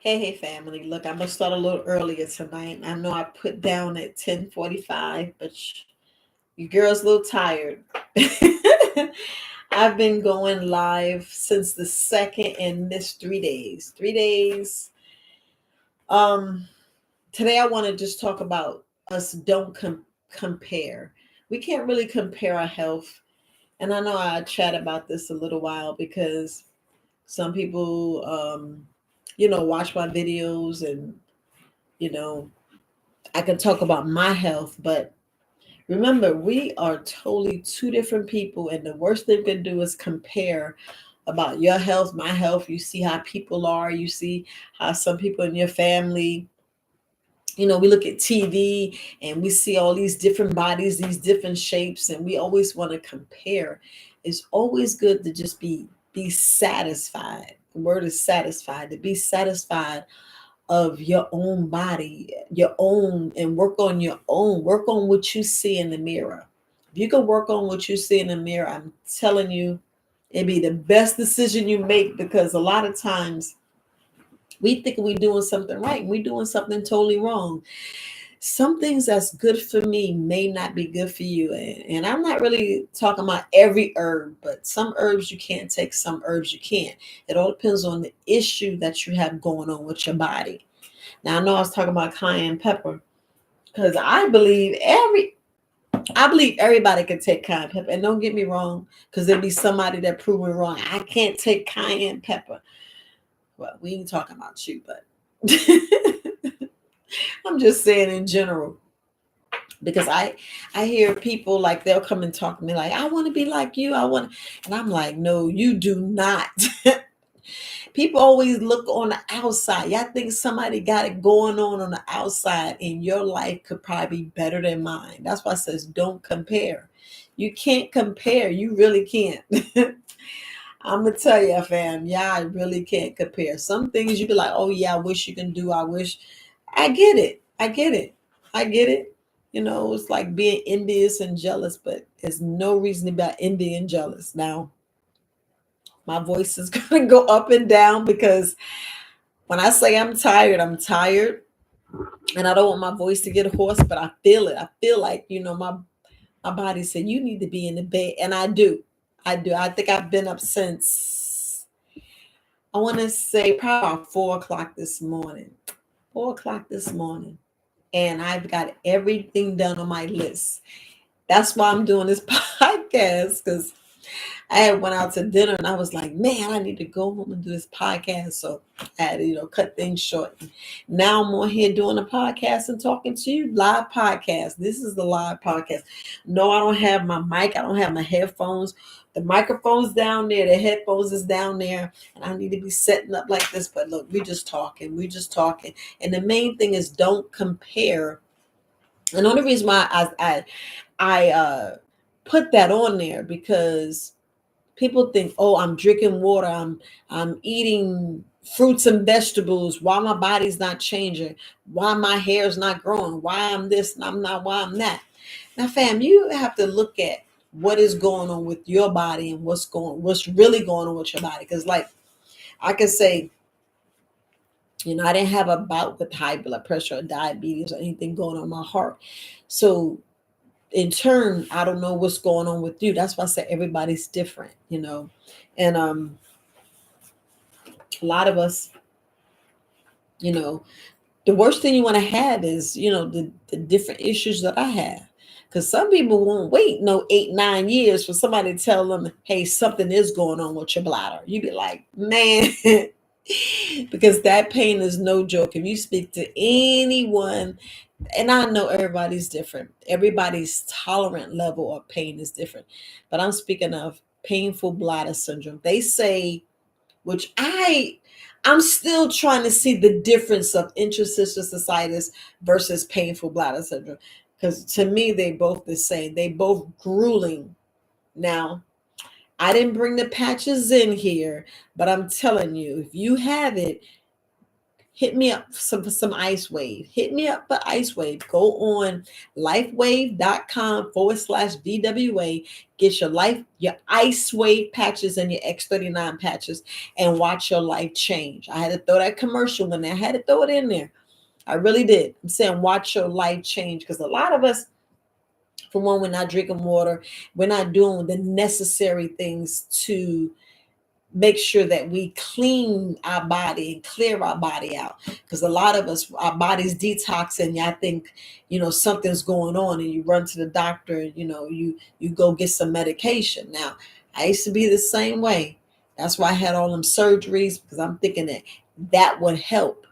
Hey, family. Look, I'm gonna start a little earlier tonight. I know I put down at 10:45, but you girls a little tired. I've been going live since the second and missed 3 days. 3 days. Um, Today I want to just talk about us don't compare. We can't really compare our health. And I know I chat about this a little while because some people watch my videos and you know I can talk about my health, but remember, we are totally two different people, and the worst thing we can do is compare about your health, my health. You see how people are, you see how some people in your family, we look at TV and we see all these different bodies, these different shapes, and we always want to compare. It's always good to just be satisfied. The word is satisfied, to be satisfied of your own body, your own, and work on your own. Work on what you see in the mirror. If you can work on what you see in the mirror, I'm telling you, it'd be the best decision you make, because a lot of times we think we're doing something right and we're doing something totally wrong. Some things that's good for me may not be good for you. And I'm not really talking about every herb, but some herbs you can't take, some herbs you can. It all depends on the issue that you have going on with your body. Now I know I was talking about cayenne pepper because I believe everybody can take cayenne pepper. And don't get me wrong, because there'll be somebody that prove me wrong. I can't take cayenne pepper. Well, we ain't talking about you, but I'm just saying in general. Because I hear people like they'll come and talk to me like, I want to be like you. And I'm like, no, you do not. People always look on the outside. Y'all think somebody got it going on the outside, and your life could probably be better than mine. That's why it says don't compare. You can't compare. You really can't. I'm gonna tell you, fam. Yeah, I really can't compare. Some things you be like, oh yeah, I wish you can do. I wish. I get it. I get it. I get it. It's like being envious and jealous, but there's no reason about envy and jealous. Now, my voice is gonna go up and down because when I say I'm tired, I'm tired. And I don't want my voice to get hoarse, but I feel it. I feel like, my body said, you need to be in the bed. And I do. I do. I think I've been up since, I want to say probably about 4 o'clock this morning. 4 o'clock this morning. And I've got everything done on my list. That's why I'm doing this podcast, because I had went out to dinner and I was like, man, I need to go home and do this podcast. So I had to, cut things short. Now I'm on here doing a podcast and talking to you. Live podcast. This is the live podcast. No, I don't have my mic. I don't have my headphones. The microphone's down there. The headphones is down there. And I need to be setting up like this. But look, we're just talking. We're just talking. And the main thing is don't compare. And the only reason why I put that on there, because people think, oh, I'm drinking water, I'm eating fruits and vegetables, why my body's not changing, why my hair's not growing, why I'm this and I'm not, why I'm that. Now, fam, you have to look at what is going on with your body and what's really going on with your body. Because like I can say, I didn't have a bout with high blood pressure or diabetes or anything going on in my heart. So in turn, I don't know what's going on with you. That's why I say everybody's different. And a lot of us, you know, the worst thing you want to have is, the different issues that I have. Because some people won't wait no 8, 9 years for somebody to tell them, hey, something is going on with your bladder. You be like, man, because that pain is no joke. If you speak to anyone, and I know everybody's different, everybody's tolerant level of pain is different, but I'm speaking of painful bladder syndrome. They say, which I'm still trying to see the difference of interstitial cystitis versus painful bladder syndrome, because to me they both the same. They both grueling. Now, I didn't bring the patches in here, but I'm telling you, if you have it, hit me up for some ice wave. Hit me up for ice wave. Go on lifewave.com/VWA. Get your ice wave patches and your X39 patches and watch your life change. I had to throw that commercial in there. I had to throw it in there. I really did. I'm saying watch your life change, because a lot of us, for one, we're not drinking water. We're not doing the necessary things to make sure that we clean our body and clear our body out, because a lot of us, our body's detoxing. I think, something's going on, and you run to the doctor, and you go get some medication. Now, I used to be the same way. That's why I had all them surgeries, because I'm thinking that would help.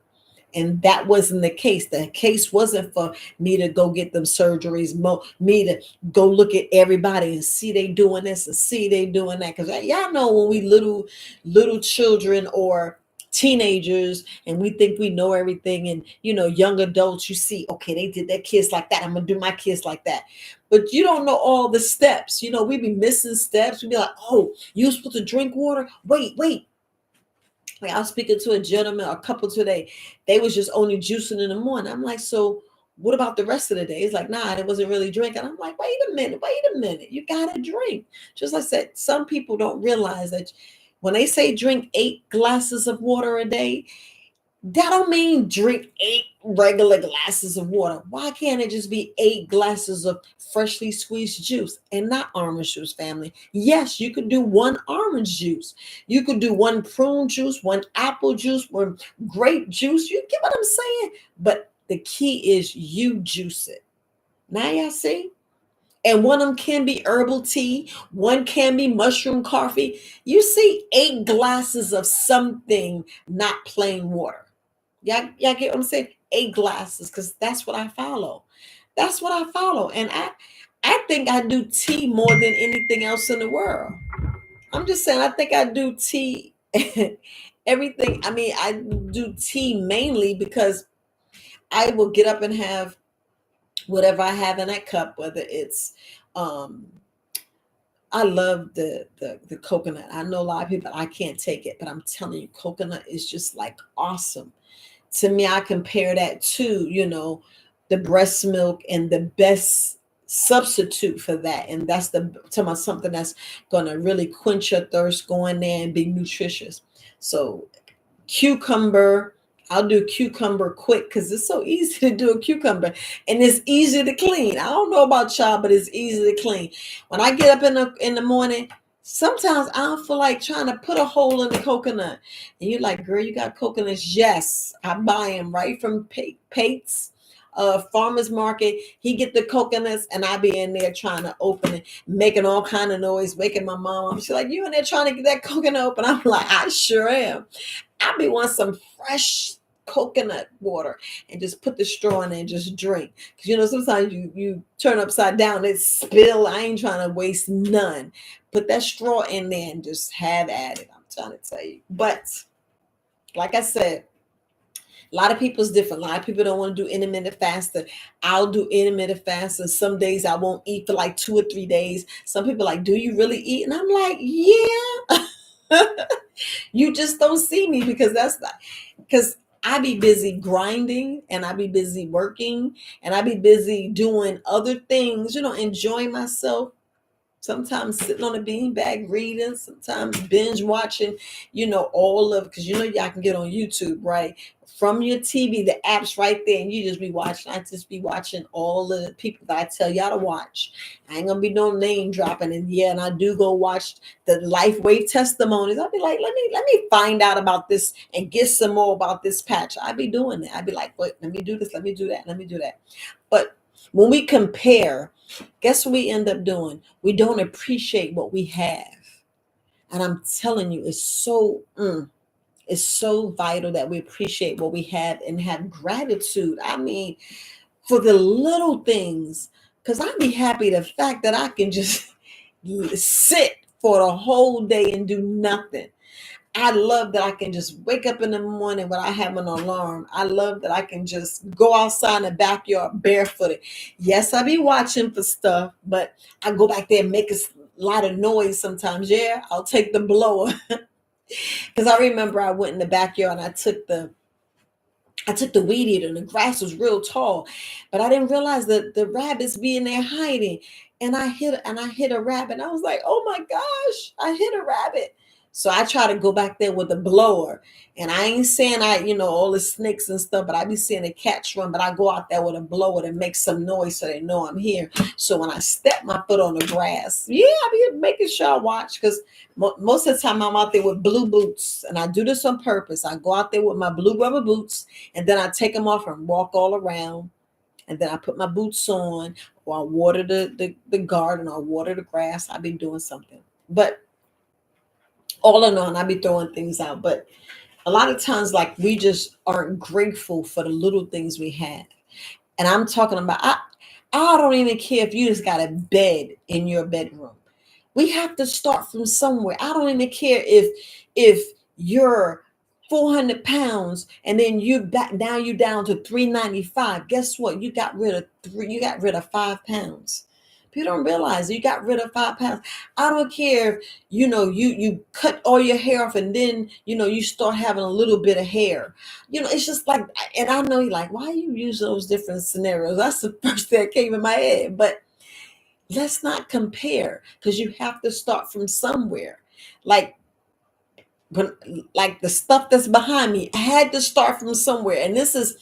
And that wasn't the case. The case wasn't for me to go get them surgeries, me to go look at everybody and see they doing this and see they doing that. Because y'all know, when we little children or teenagers, and we think we know everything, and young adults, you see, okay, they did their kids like that, I'm gonna do my kids like that. But you don't know all the steps. We be missing steps. We be like, oh, you supposed to drink water? Wait. Like, I was speaking to a gentleman, a couple today. They was just only juicing in the morning. I'm like, so what about the rest of the day? It's like, nah, it wasn't really drinking. I'm like, wait a minute. You gotta drink. Just like I said, some people don't realize that when they say drink 8 glasses of water a day, that don't mean drink 8 regular glasses of water. Why can't it just be 8 glasses of freshly squeezed juice, and not orange juice, family? Yes, you could do 1 orange juice. You could do 1 prune juice, 1 apple juice, 1 grape juice. You get what I'm saying? But the key is you juice it. Now y'all see? And one of them can be herbal tea. One can be mushroom coffee. You see, 8 glasses of something, not plain water. Y'all get what I'm saying? 8 glasses, because that's what I follow. That's what I follow. And I think I do tea more than anything else in the world. I'm just saying, I think I do tea everything. I mean, I do tea mainly because I will get up and have whatever I have in that cup, whether it's I love the coconut. I know a lot of people, I can't take it, but I'm telling you, coconut is just like awesome. To me, I compare that to, the breast milk, and the best substitute for that. And that's something that's going to really quench your thirst, go in there and be nutritious. So cucumber, I'll do cucumber quick, because it's so easy to do a cucumber, and it's easy to clean. I don't know about y'all, but it's easy to clean. When I get up in the morning, sometimes I don't feel like trying to put a hole in the coconut. And you're like, girl, you got coconuts? Yes, I buy them right from Pate's farmer's market. He get the coconuts, and I be in there trying to open it, making all kind of noise, waking my mom up. She's like, you in there trying to get that coconut open? I'm like, I sure am. I be wanting some fresh coconut water, and just put the straw in there and just drink. Because sometimes you turn upside down, it spill. I ain't trying to waste none. Put that straw in there and just have at it. I'm trying to tell you. But like I said, a lot of people's different. A lot of people don't want to do intermittent fasting. I'll do intermittent fasting. Some days I won't eat for like 2 or 3 days. Some people are like, do you really eat? And I'm like, yeah. You just don't see me, because I be busy grinding, and I be busy working, and I be busy doing other things, enjoying myself. Sometimes sitting on a beanbag reading, sometimes binge watching, because y'all can get on YouTube, right? From your TV, the app's right there, and you just be watching. I just be watching all the people that I tell y'all to watch. I ain't gonna be no name dropping, and I do go watch the Life Wave testimonies. I'll be like, let me find out about this and get some more about this patch. I be doing that. I be like, wait, let me do this, let me do that. But when we compare, guess what we end up doing? We don't appreciate what we have. And I'm telling you, it's so vital that we appreciate what we have and have gratitude. I mean, for the little things, because I'd be happy the fact that I can just sit for the whole day and do nothing. I love that I can just wake up in the morning without having an alarm. I love that I can just go outside in the backyard barefooted. Yes, I be watching for stuff, but I go back there and make a lot of noise sometimes. Yeah, I'll take the blower. Because I remember I went in the backyard and I took the I took the weed eater and the grass was real tall, but I didn't realize that the rabbits be in there hiding. And I hit a rabbit. I was like, oh my gosh, I hit a rabbit. So I try to go back there with a blower. And I ain't saying all the snakes and stuff, but I be seeing the cats run. But I go out there with a blower to make some noise so they know I'm here. So when I step my foot on the grass, yeah, I be making sure I watch, because most of the time I'm out there with blue boots. And I do this on purpose. I go out there with my blue rubber boots, and then I take them off and walk all around. And then I put my boots on, or I water the garden, or water the grass. I be doing something. But all in all, I be throwing things out. But a lot of times, like, we just aren't grateful for the little things we have. And I'm talking about, I don't even care if you just got a bed in your bedroom. We have to start from somewhere. I don't even care if you're 400 pounds and then now you down to 395. Guess what? You got rid of 5 pounds. People don't realize you got rid of 5 pounds. I don't care if you cut all your hair off and then you start having a little bit of hair. It's just like, and I know you're like, why you use those different scenarios? That's the first thing that came in my head. But let's not compare, because you have to start from somewhere. Like, but like the stuff that's behind me, I had to start from somewhere. And this is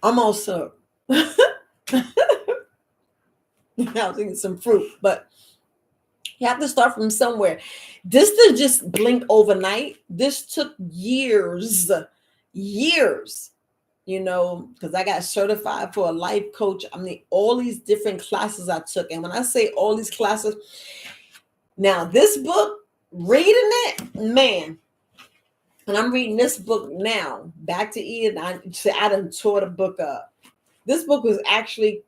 almost I was eating some fruit, but you have to start from somewhere. This didn't just blink overnight. This took years, because I got certified for a life coach. I mean, all these different classes I took. And when I say all these classes, now this book, reading it, man, and I'm reading this book now, Back to Eden. I done tore the book up. This book was actually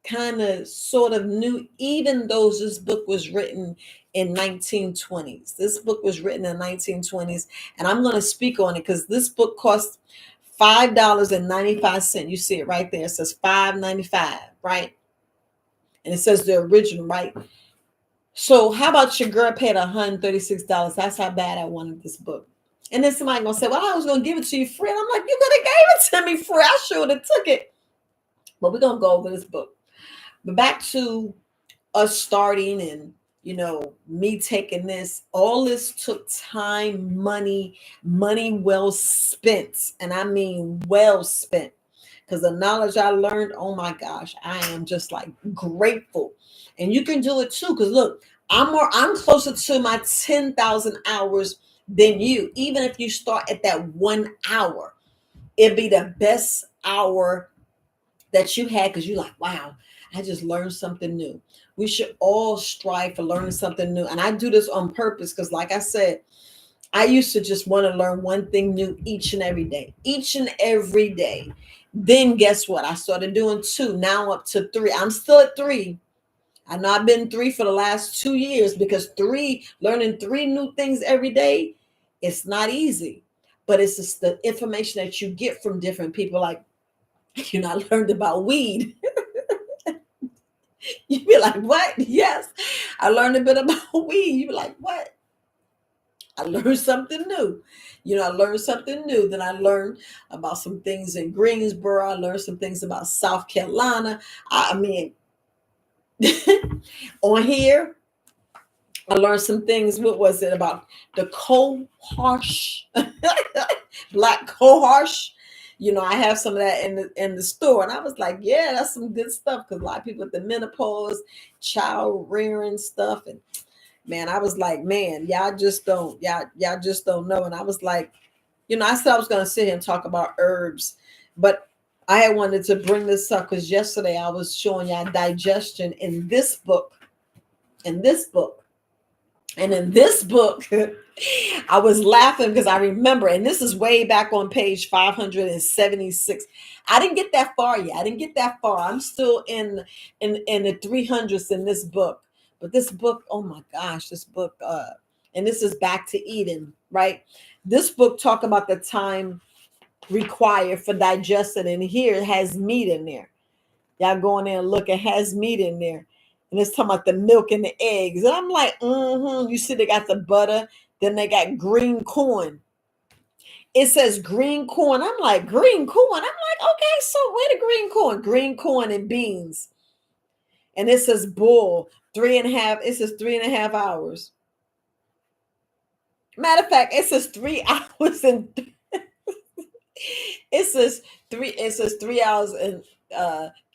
kind of sort of new, even though this book was written in 1920s. This book was written in 1920s, and I'm going to speak on it because this book cost $5.95. You see it right there. It says $5.95, right? And it says the original, right? So how about your girl paid $136? That's how bad I wanted this book. And then somebody gonna say, well, I was gonna give it to you free. And I'm like, you could have gave it to me free. I sure would have took it. But we're gonna go over this book. But back to us starting and me taking this. All this took time, money well spent. And I mean well spent. Because the knowledge I learned, oh my gosh, I am just like grateful. And you can do it too. Because look, I'm closer to my 10,000 hours than you. Even if you start at that 1 hour, it'd be the best hour that you had, because you're like, wow, I just learned something new. We should all strive for learning something new. And I do this on purpose because, like I said, I used to just want to learn one thing new each and every day. Then guess what? I started doing 2. Now I'm up to 3. I'm still at 3. I know I've been 3 for the last 2 years, because learning 3 new things every day, it's not easy. But it's just the information that you get from different people. Like, I learned about weed. You be like, what? Yes, I learned a bit about weed. You be like, what? I learned something new. I learned something new. Then I learned about some things in Greensboro. I learned some things about South Carolina. I mean, on here, I learned some things. What was it about the cohosh, black cohosh? I have some of that in the store, and I was like, yeah, that's some good stuff, because a lot of people with the menopause, child rearing stuff, and man, I was like, man, y'all just don't know. And I was like, I said I was gonna sit here and talk about herbs, but I had wanted to bring this up because yesterday I was showing y'all digestion in this book. And in this book, I was laughing because I remember, and this is way back on page 576. I didn't get that far yet. I'm still in the 300s in this book. But this book, oh my gosh, and this is Back to Eden, right? This book talk about the time required for digestion, and here it has meat in there. Y'all go in there and look, it has meat in there. And it's talking about the milk and the eggs. And I'm like, you see, they got the butter, then they got green corn. It says green corn. I'm like, green corn. I'm like, okay, so where the green corn? Green corn and beans. And it says bull, 3.5. It says 3.5 hours. Matter of fact, it says 3 hours and it says 3 hours and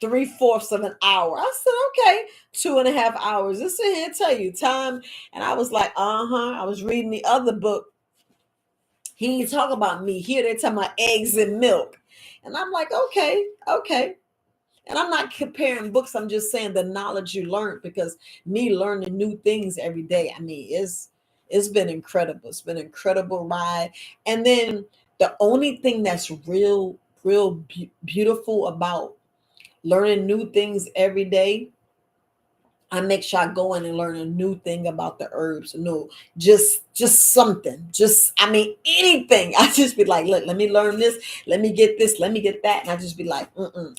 3/4 of an hour. I said, okay, 2.5 hours. This in here tell you time. And I was like, uh-huh. I was reading the other book. He ain't talk about me. Here they talking about eggs and milk. And I'm like, okay, okay. And I'm not comparing books. I'm just saying the knowledge you learned, because me learning new things every day. I mean, it's been incredible. It's been an incredible ride. And then the only thing that's beautiful about learning new things every day, I make sure I go in and learn a new thing about the herbs. No, just something. Just, I mean, anything. I just be like, look, let me learn this. Let me get this. Let me get that. And I just be like,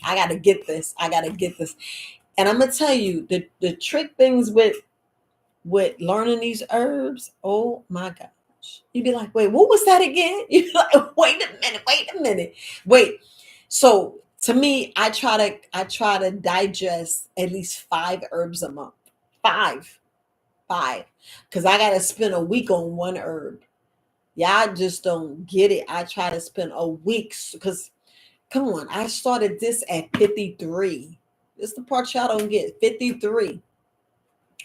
I gotta get this. I gotta get this. And I'm gonna tell you the trick things with learning these herbs. Oh my gosh, you'd be like, wait, what was that again? You'd be like, wait a minute. Wait. So to me, I try to digest at least 5 herbs a month. Five, five. Because I gotta spend a week on one herb. Y'all just don't get it. I try to spend a week because come on, I started this at 53. This is the part y'all don't get. 53.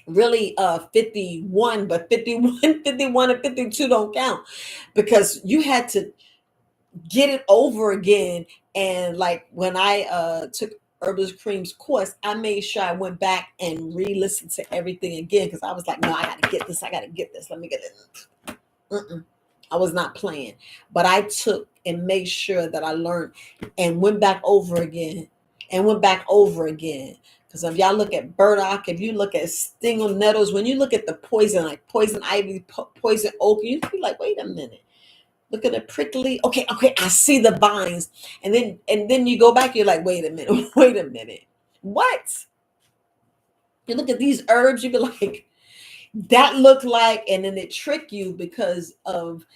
Really 51, but 51, 51 and 52 don't count because you had to get it over again. And like when I took Herbalist Cream's course, I made sure I went back and re-listened to everything again because I was like, no, I gotta get this. I gotta get this. Let me get it. I was not playing, but I took and made sure that I learned and went back over again and went back over again. Because if y'all look at burdock, if you look at stingle nettles, when you look at the poison, like poison ivy, poison oak, you be like, wait a minute. Look at the prickly. Okay, I see the vines. And then you go back, you're like, wait a minute, wait a minute. What? You look at these herbs, you be like, that look like, and then it trick you because of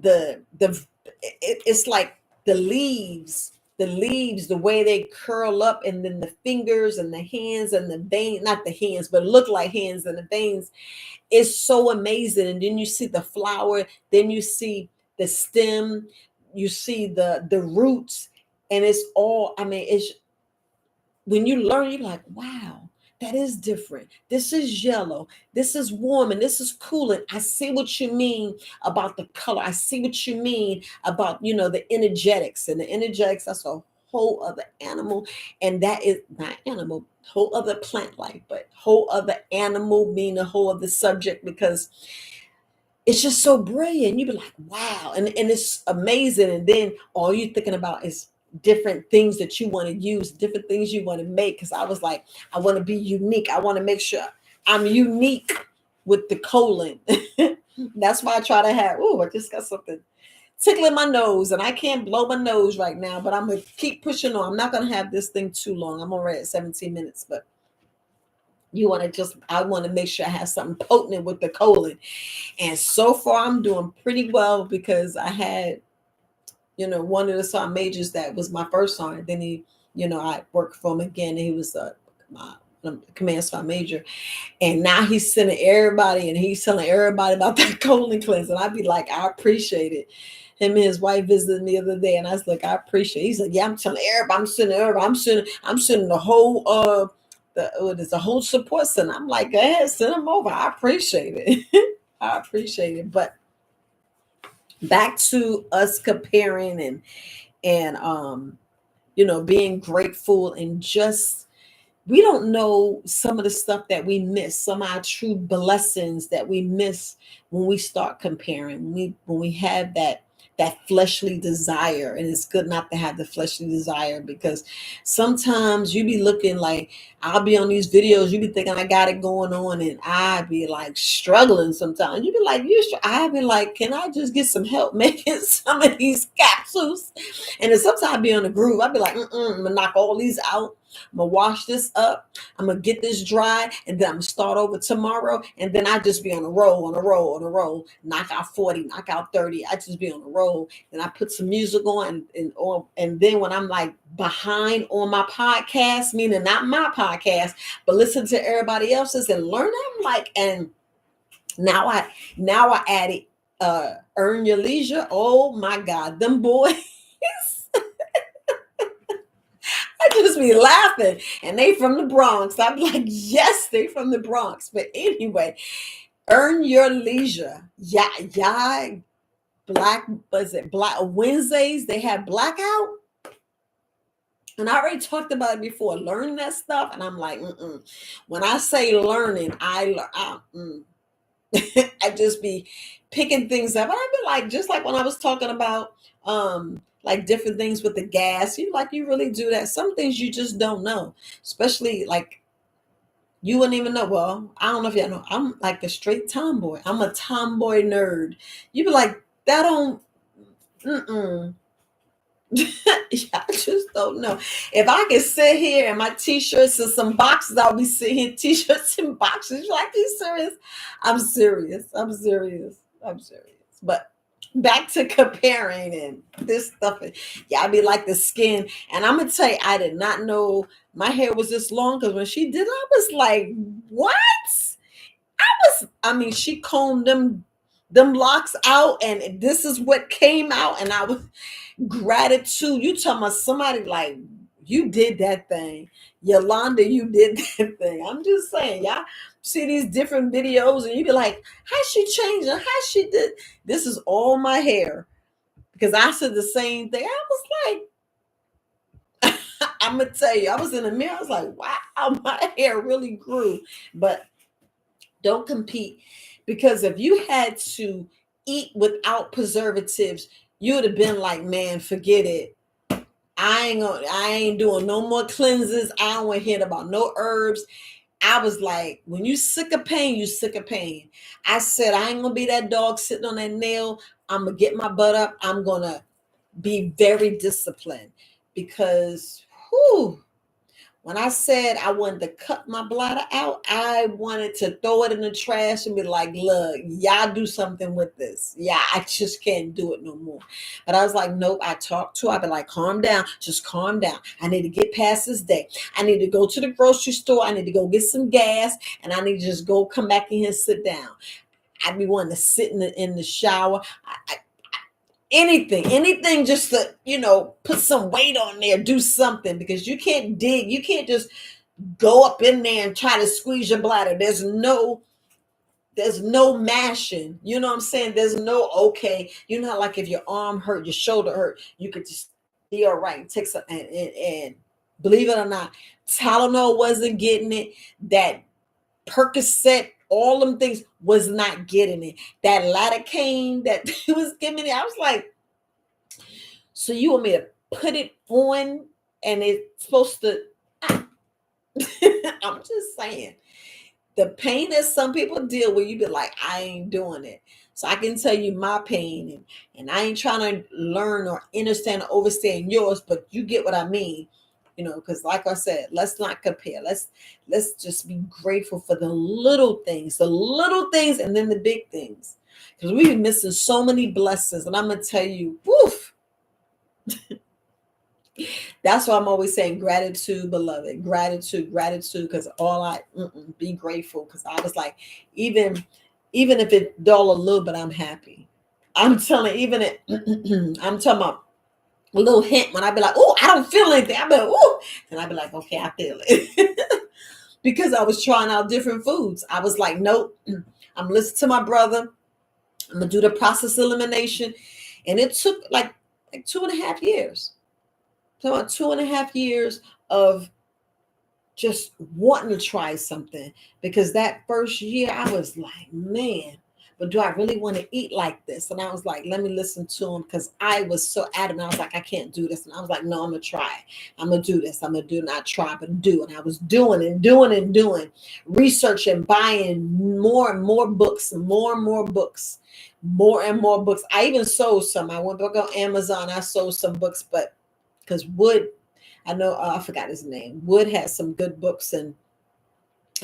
it's like the leaves, the way they curl up, and then the fingers and the hands and the vein, not the hands, but look like hands and the veins. It's so amazing. And then you see the flower, then you see the stem, you see the roots, and it's all, I mean, it's when you learn, you're like, wow, that is different. This is yellow. This is warm and this is cooling. I see what you mean about the color. I see what you mean about, the energetics. And the energetics, that's a whole other animal. And that is not animal, whole other plant life, but whole other animal mean a whole other subject because it's just so brilliant. You be like, wow. And it's amazing. And then all you're thinking about is different things that you want to use, different things you want to make. Cause I was like, I want to be unique. I want to make sure I'm unique with the colon. That's why I try to have, I just got something tickling my nose and I can't blow my nose right now, but I'm going to keep pushing on. I'm not going to have this thing too long. I'm already at 17 minutes, but I want to make sure I have something potent with the colon. And so far, I'm doing pretty well because I had, one of the sergeant majors that was my first sergeant. Then I worked for him again. And he was my command sergeant major. And now he's sending everybody and he's telling everybody about that colon cleanse. And I'd be like, I appreciate it. Him and his wife visited me the other day. And I was like, I appreciate it. He's like, yeah, I'm telling everybody, I'm sending everybody. I'm sending the whole, there's a whole support center. I'm like, go ahead, send them over. I appreciate it. I appreciate it. But back to us comparing and being grateful and just we don't know some of the stuff that we miss, some of our true blessings that we miss when we start comparing. When we have that fleshly desire, and it's good not to have the fleshly desire because sometimes you be looking like I'll be on these videos, you be thinking I got it going on, and I be like struggling sometimes. You be like, I be like, can I just get some help making some of these capsules? And then sometimes I be on the groove. I be like, I'm gonna knock all these out. I'm gonna wash this up. I'm gonna get this dry, and then I'm gonna start over tomorrow. And then I just be on a roll, knock out 40, knock out 30. I just be on a roll, and I put some music on, and then when I'm like behind on my podcast, meaning not my podcast, but listen to everybody else's and learn. I'm like, and now I added Earn Your Leisure. Oh my God, them boys. I just be laughing, and they from the Bronx. I'm like, yes, they from the Bronx. But anyway, Earn Your Leisure. Yeah, yeah. Black, was it Black Wednesdays? They have blackout. And I already talked about it before. Learn that stuff. And I'm like, when I say learning, I just be picking things up. And I be like, just like when I was talking about like different things with the gas, you really do that. Some things you just don't know, especially like you wouldn't even know. Well, I don't know if y'all know. I'm like a straight tomboy. I'm a tomboy nerd. You be like, that don't, mm-mm. I just don't know. If I could sit here in my t-shirts and some boxes, I'll be sitting here t-shirts and boxes. You like, you serious? I'm serious. I'm serious. I'm serious. But back to comparing and this stuff. Yeah, I be like the skin. And I'm gonna tell you, I did not know my hair was this long, because when she did it, I was like, what? I mean, she combed them locks out, and this is what came out, and I was gratitude. You talking about somebody like, you did that thing, Yolanda, you did that thing. I'm just saying, y'all see these different videos and you be like, how she changed it, how she did. This is all my hair, because I said the same thing. I was like, I'm gonna tell you, I was in the mirror, I was like, wow, my hair really grew. But don't compete, because if you had to eat without preservatives, you would have been like, man, forget it. I ain't doing no more cleanses. I don't want to hear about no herbs. I was like, when you sick of pain, you sick of pain. I said, I ain't gonna be that dog sitting on that nail. I'm gonna get my butt up. I'm gonna be very disciplined, because whew, when I said I wanted to cut my bladder out, I wanted to throw it in the trash and be like, look, y'all do something with this. Yeah, I just can't do it no more. But I was like, nope, I talked to her. I'd be like, calm down, just calm down. I need to get past this day. I need to go to the grocery store. I need to go get some gas, and I need to just go come back in here and sit down. I'd be wanting to sit in the shower. Anything just to, put some weight on there, do something, because you can't dig. You can't just go up in there and try to squeeze your bladder. There's no mashing. You know what I'm saying? There's no, okay. You know how, like, if your arm hurt, your shoulder hurt, you could just be all right and take some, and believe it or not, Tylenol wasn't getting it. That Percocet, all them things was not getting it. That lidocaine that he was giving it, I was like, so you want me to put it on and it's supposed to, I'm just saying, the pain that some people deal with, you be like, I ain't doing it. So I can tell you my pain, and I ain't trying to learn or understand or overstand yours, but you get what I mean. Because like I said, let's not compare. Let's just be grateful for the little things, and then the big things. Because we've been missing so many blessings. And I'm gonna tell you, woof. That's why I'm always saying gratitude, beloved. Gratitude. Because be grateful. Because I was like, even if it dull a little bit, I'm happy. I'm telling, I'm talking about a little hint when I be like, oh, I don't feel anything. I be like, oh, and I be like, okay, I feel it. Because I was trying out different foods. I was like, nope, I'm listening to my brother. I'm gonna do the process elimination. And it took like 2.5 years. So about 2.5 years of just wanting to try something, because that first year I was like, man, but do I really want to eat like this? And I was like, let me listen to him, because I was so adamant. I was like, I can't do this. And I was like, no, I'm going to try. I'm going to do this. I'm going to do, not try, but do. And I was doing and doing, researching, buying more and more books, more and more books. I even sold some. I went back on Amazon. I sold some books, but because Wood, I know, I forgot his name. Wood had some good books, and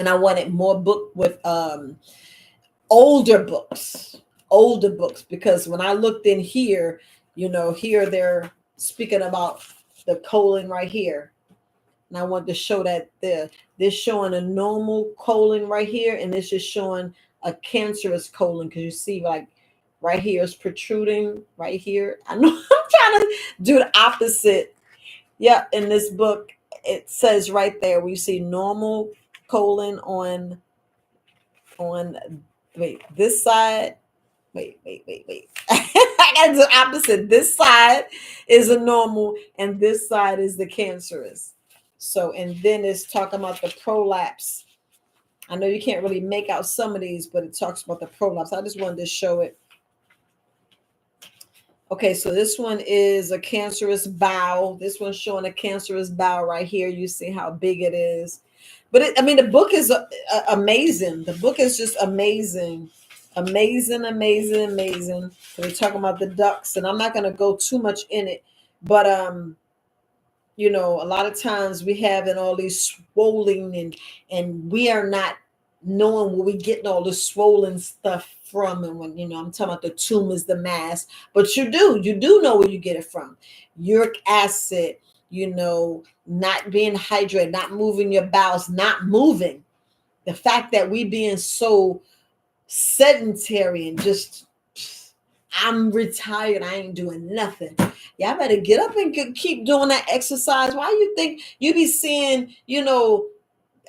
I wanted more book with older books. older books, because when I looked in here, here they're speaking about the colon right here. And I want to show that there. This showing a normal colon right here, and this is showing a cancerous colon, because you see like right here is protruding right here. I know I'm trying to do the opposite. Yeah, in this book, it says right there we see normal colon on wait, this side. Wait. I got the opposite. This side is a normal, and this side is the cancerous. So, and then it's talking about the prolapse. I know you can't really make out some of these, but it talks about the prolapse. I just wanted to show it. Okay, so this one is a cancerous bowel. This one's showing a cancerous bowel right here. You see how big it is. But the book is amazing. The book is just amazing. Amazing. So we're talking about the ducts, and I'm not going to go too much in it. But a lot of times we having all these swollen, and we are not knowing where we getting all the swollen stuff from. And when I'm talking about the tumors, the mass, but you do know where you get it from. Uric acid, not being hydrated, not moving your bowels, not moving. The fact that we being so sedentary and just, I'm retired, I ain't doing nothing. Y'all better get up and keep doing that exercise. Why you think you be seeing,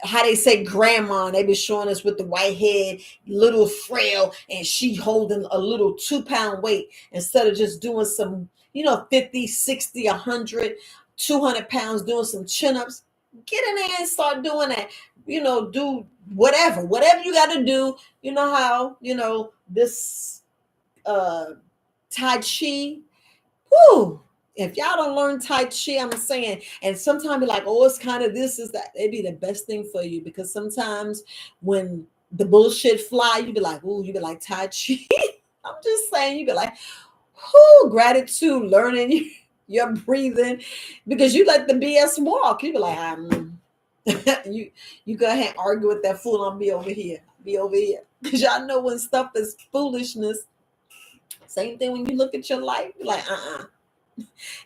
how they say grandma, they be showing us with the white head, little frail, and she holding a little 2-pound weight instead of just doing some, 50, 60, 100, 200 pounds, doing some chin-ups. Get in there and start doing that. Do whatever you got to do. You know how, this Tai Chi. Whoo! If y'all don't learn Tai Chi, I'm saying, and sometimes you're like, oh, it's kind of this, is that. It'd be the best thing for you, because sometimes when the bullshit fly, you be like, ooh, you be like Tai Chi. I'm just saying, you be like, whoo, gratitude, learning your breathing, because you let the BS walk. You be like, you go ahead and argue with that fool. I'm be over here, because y'all know when stuff is foolishness. Same thing when you look at your life, you're like,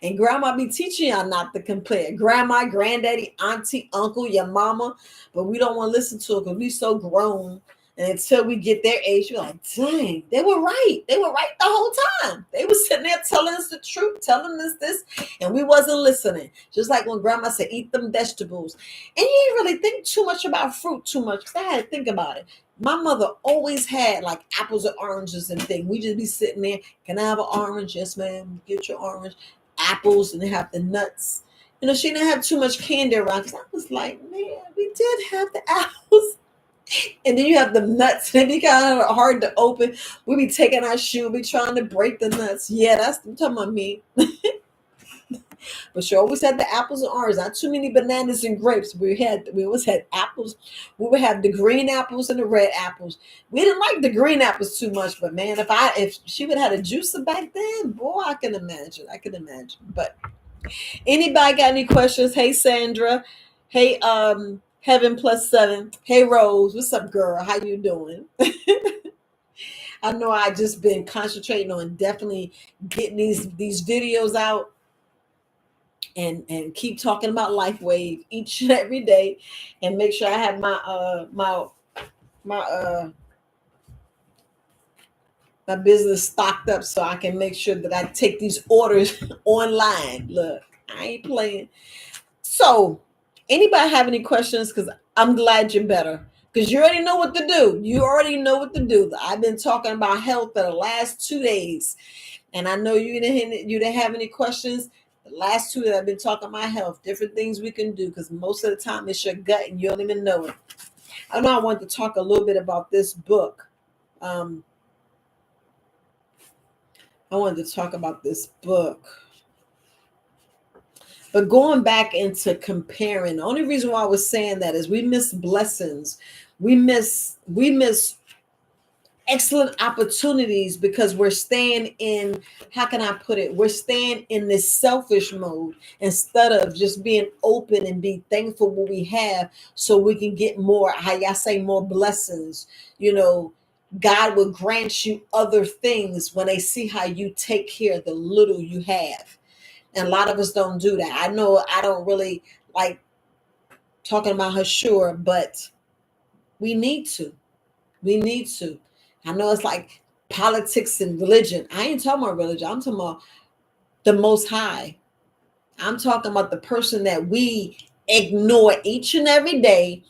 And grandma be teaching y'all not to compare. Grandma, granddaddy, auntie, uncle, your mama, but we don't want to listen to it because we so grown. And until we get their age, you're like, dang, they were right. They were right the whole time. They were sitting there telling us the truth, telling us this, and we wasn't listening. Just like when grandma said, eat them vegetables. And you didn't really think too much about fruit too much, because I had to think about it. My mother always had like apples and oranges and things. We just be sitting there. Can I have an orange? Yes, ma'am. Get your orange. Apples, and they have the nuts. She didn't have too much candy around, because I was like, man, we did have the apples. And then you have the nuts. They be kind of hard to open. We be taking our shoe, be trying to break the nuts. Yeah, I'm talking about me. But she always had the apples and oranges. Not too many bananas and grapes. We always had apples. We would have the green apples and the red apples. We didn't like the green apples too much, but man, if she would have had a juicer back then, boy, I can imagine. But anybody got any questions? Hey, Sandra. Hey, Heaven Plus 7. Hey, Rose. What's up, girl? How you doing? I know I just been concentrating on definitely getting these videos out and keep talking about LifeWave each and every day, and make sure I have my business stocked up so I can make sure that I take these orders online. Look, I ain't playing. So, anybody have any questions? Because I'm glad you're better. Because you already know what to do. I've been talking about health for the last 2 days. And I know you didn't have any questions. The last 2 days I've been talking about health, different things we can do. Because most of the time it's your gut and you don't even know it. I know I wanted to talk a little bit about this book. I wanted to talk about this book. But going back into comparing, the only reason why I was saying that is we miss blessings. We miss excellent opportunities because we're staying in, how can I put it? We're staying in this selfish mode instead of just being open and be thankful what we have so we can get more, how y'all say, more blessings. God will grant you other things when they see how you take care of the little you have. And a lot of us don't do that. I know I don't really like talking about her, sure, but we need to. We need to. I know it's like politics and religion. I ain't talking about religion. I'm talking about the Most High. I'm talking about the person that we ignore each and every day.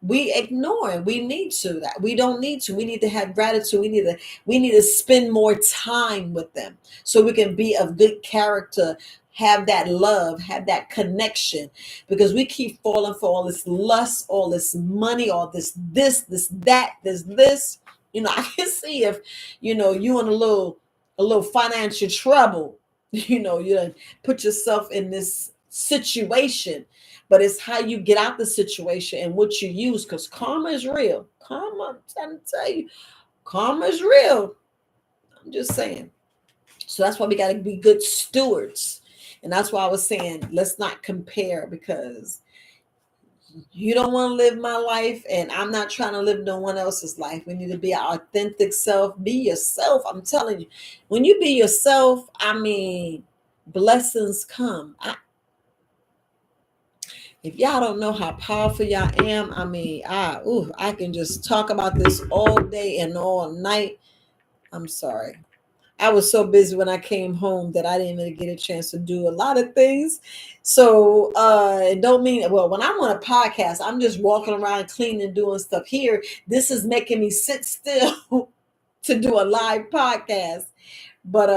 We ignore it. We need to. That we don't need to. We need to have gratitude. We need to spend more time with them so we can be of good character, have that love, have that connection. Because we keep falling for all this lust, all this money, all this, that, this. I can see if you in a little financial trouble. You done put yourself in this situation, but it's how you get out the situation and what you use, because karma is real. Karma, I'm trying to tell you, karma is real. I'm just saying. So that's why we got to be good stewards. And that's why I was saying, let's not compare, because you don't want to live my life and I'm not trying to live no one else's life. We need to be our authentic self. Be yourself. I'm telling you, when you be yourself, blessings come. If y'all don't know how powerful y'all am, I can just talk about this all day and all night. I'm sorry. I was so busy when I came home that I didn't really get a chance to do a lot of things. So it don't mean, well, when I'm on a podcast, I'm just walking around cleaning, doing stuff. Here, this is making me sit still to do a live podcast. But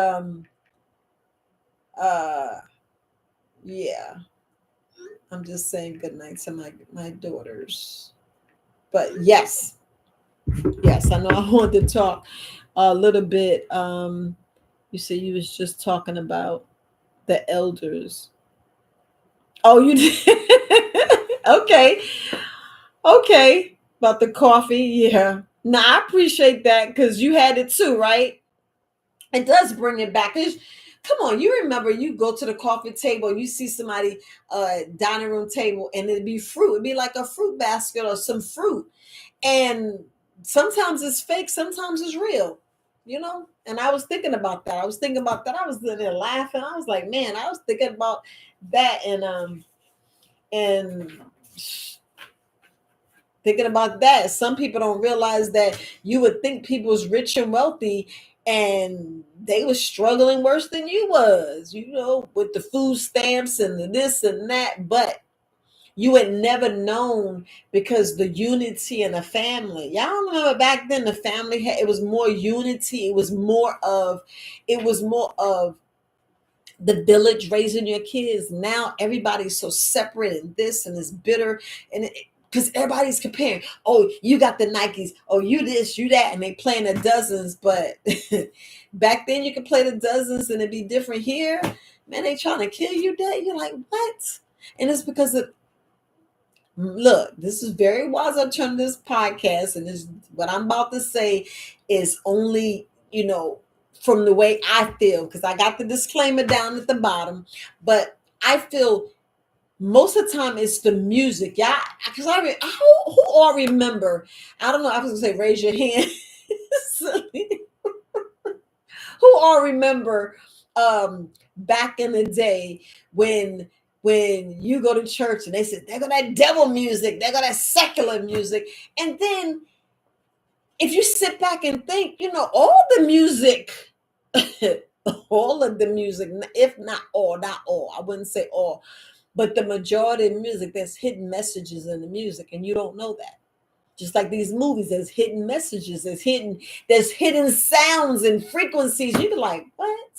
uh yeah, I'm just saying good night to my daughters. But yes, I know I wanted to talk a little bit. You said you was just talking about the elders. Oh, you did? Okay. Okay. About the coffee. Yeah. Now, I appreciate that because you had it too, right? It does bring it back. Come on, you remember you go to the coffee table, you see somebody dining room table, and it'd be fruit. It'd be like a fruit basket or some fruit. And sometimes it's fake, sometimes it's real. And I was thinking about that. I was sitting there laughing. I was like, man, I was thinking about that and thinking about that. Some people don't realize that you would think people's rich and wealthy and they were struggling worse than you was, with the food stamps and the this and that. But you had never known, because the unity in the family. Y'all remember back then the family it was more unity. It was more of the village raising your kids. Now everybody's so separate and this and is bitter, and because everybody's comparing. Oh, you got the Nikes. Oh, you this, you that, and they playing the dozens. But back then you could play the dozens and it'd be different. Here, man, they trying to kill you. That you're like, what? And it's because of, look, this is Very Wise Alternatives podcast, and this what I'm about to say is only, from the way I feel, because I got the disclaimer down at the bottom, but I feel most of the time it's the music. Yeah, because who all remember? I don't know. I was gonna say raise your hand. Who all remember back in the day when you go to church and they said they got that devil music, they got that secular music, and then if you sit back and think, all the music, all of the music, if not all, I wouldn't say all, but the majority of music, there's hidden messages in the music, and you don't know that. Just like these movies, there's hidden messages, there's hidden sounds and frequencies. You be like, what?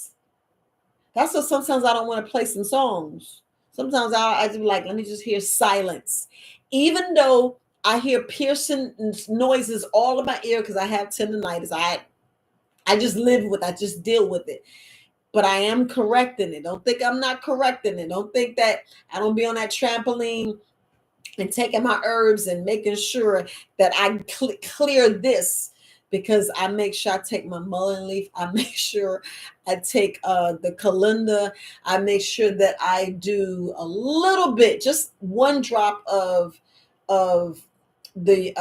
That's what sometimes I don't want to play some songs. Sometimes I do like, let me just hear silence. Even though I hear piercing noises all in my ear because I have tendonitis. I just live with, I just deal with it. But I am correcting it. Don't think I'm not correcting it. Don't think that I don't be on that trampoline and taking my herbs and making sure that I clear this, because I make sure I take my mullein leaf. I make sure I take the calendar. I make sure that I do a little bit, just one drop of the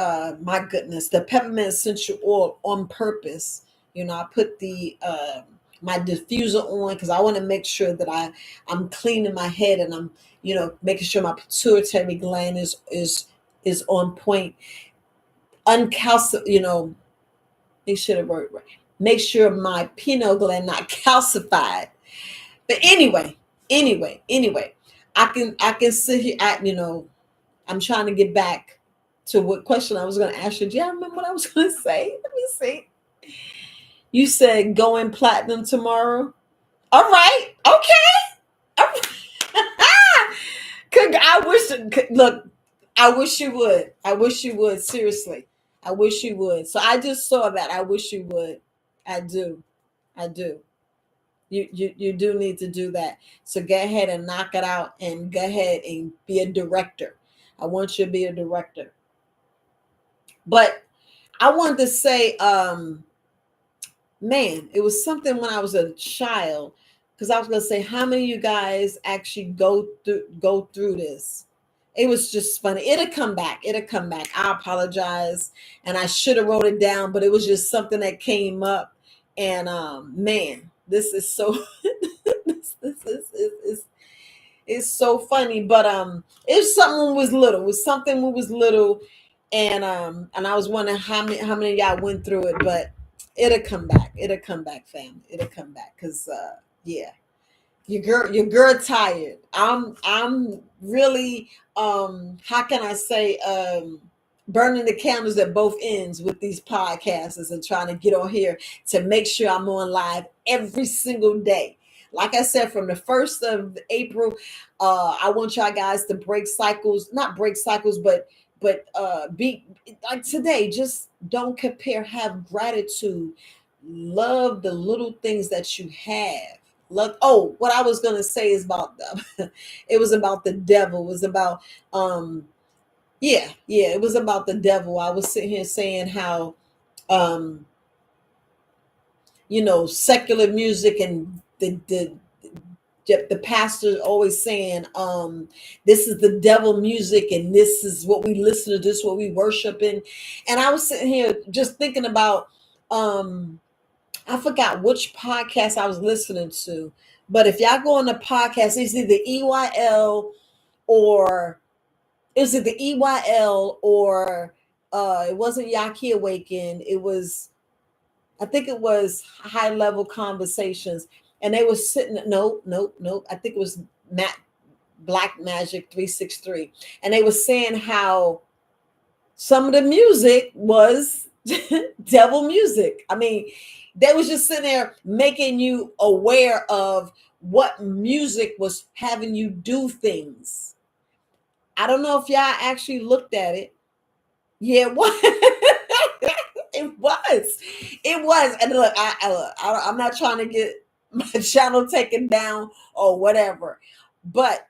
my goodness, the peppermint essential oil on purpose. I put the my diffuser on because I want to make sure that I'm cleaning my head, and I'm making sure my pituitary gland is on point, uncalcified. Make sure the word right. Make sure my pineal gland not calcified. But anyway, I can sit here at I'm trying to get back to what question I was going to ask you. Do you remember what I was going to say? Let me see. You said going platinum tomorrow. All right. Okay. All right. I wish. Look, I wish you would. I wish you would. Seriously, I wish you would. So I just saw that. I wish you would. I do. I do. You do need to do that. So go ahead and knock it out, and go ahead and be a director. I want you to be a director. But I wanted to say, man, it was something when I was a child, because I was gonna say, how many of you guys actually go through this? It was just funny. It'll come back. It'll come back. I apologize, and I should have wrote it down, but it was just something that came up, and man, this is so. this is it's so funny, but it was something when we was little. It was something when we was little, and I was wondering how many of y'all went through it, but it'll come back. It'll come back, fam. It'll come back, cause yeah, your girl tired. I'm really how can I say burning the candles at both ends with these podcasts and trying to get on here to make sure I'm on live every single day. Like I said, from the 1st of April, I want y'all guys to break cycles, not break cycles, but be like today. Just don't compare. Have gratitude. Love the little things that you have. Love. Oh, what I was gonna say is about the. It was about the devil. It was about yeah. It was about the devil. I was sitting here saying how um secular music and the pastor always saying this is the devil music, and this is what we listen to, this is what we worship in. And I was sitting here just thinking about I forgot which podcast I was listening to, but if y'all go on the podcast, it's either EYL or it wasn't Yaki Awaken. It was, I think it was High Level Conversations. And they were sitting, nope. I think it was Black Magic 363. And they were saying how some of the music was devil music. I mean, they was just sitting there making you aware of what music was having you do things. I don't know if y'all actually looked at it. Yeah, it was. It was. It was. And look, I'm not trying to get my channel taken down or whatever, but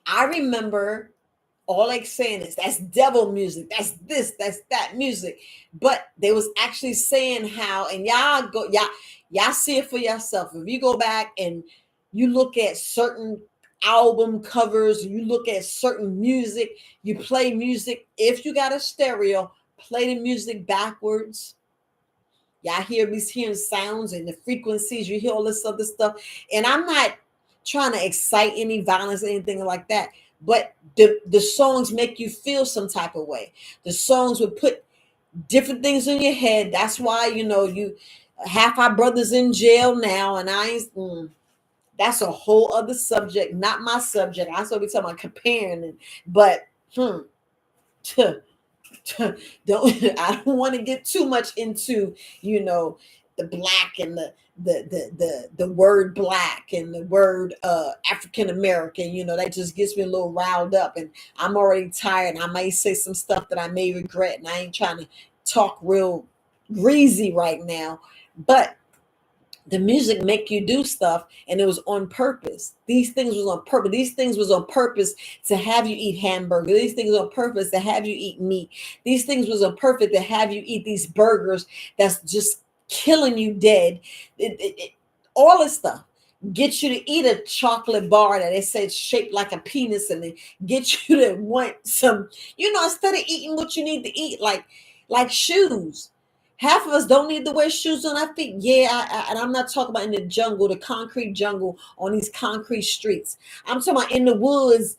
I remember all like saying is that's devil music, that's this, that's that music. But they was actually saying how, and y'all see it for yourself. If you go back and you look at certain album covers, you look at certain music, you play music, if you got a stereo, play the music backwards. Y'all hearing sounds and the frequencies, you hear all this other stuff. And I'm not trying to excite any violence or anything like that. But the songs make you feel some type of way. The songs would put different things in your head. That's why, you half our brothers in jail now. And that's a whole other subject, not my subject. I saw we talking about comparing, but I don't want to get too much into the black and the word black and the word African American. That just gets me a little riled up, and I'm already tired. I may say some stuff that I may regret, and I ain't trying to talk real greasy right now, but the music make you do stuff, and it was on purpose. These things was on purpose. These things was on purpose to have you eat hamburger. These things on purpose to have you eat meat. These things was on purpose to have you eat these burgers that's just killing you dead. All this stuff. get you to eat a chocolate bar that it says shaped like a penis, and then get you to want some, instead of eating what you need to eat, like shoes. Half of us don't need to wear shoes on our feet. Yeah, and I'm not talking about in the jungle, the concrete jungle on these concrete streets. I'm talking about in the woods,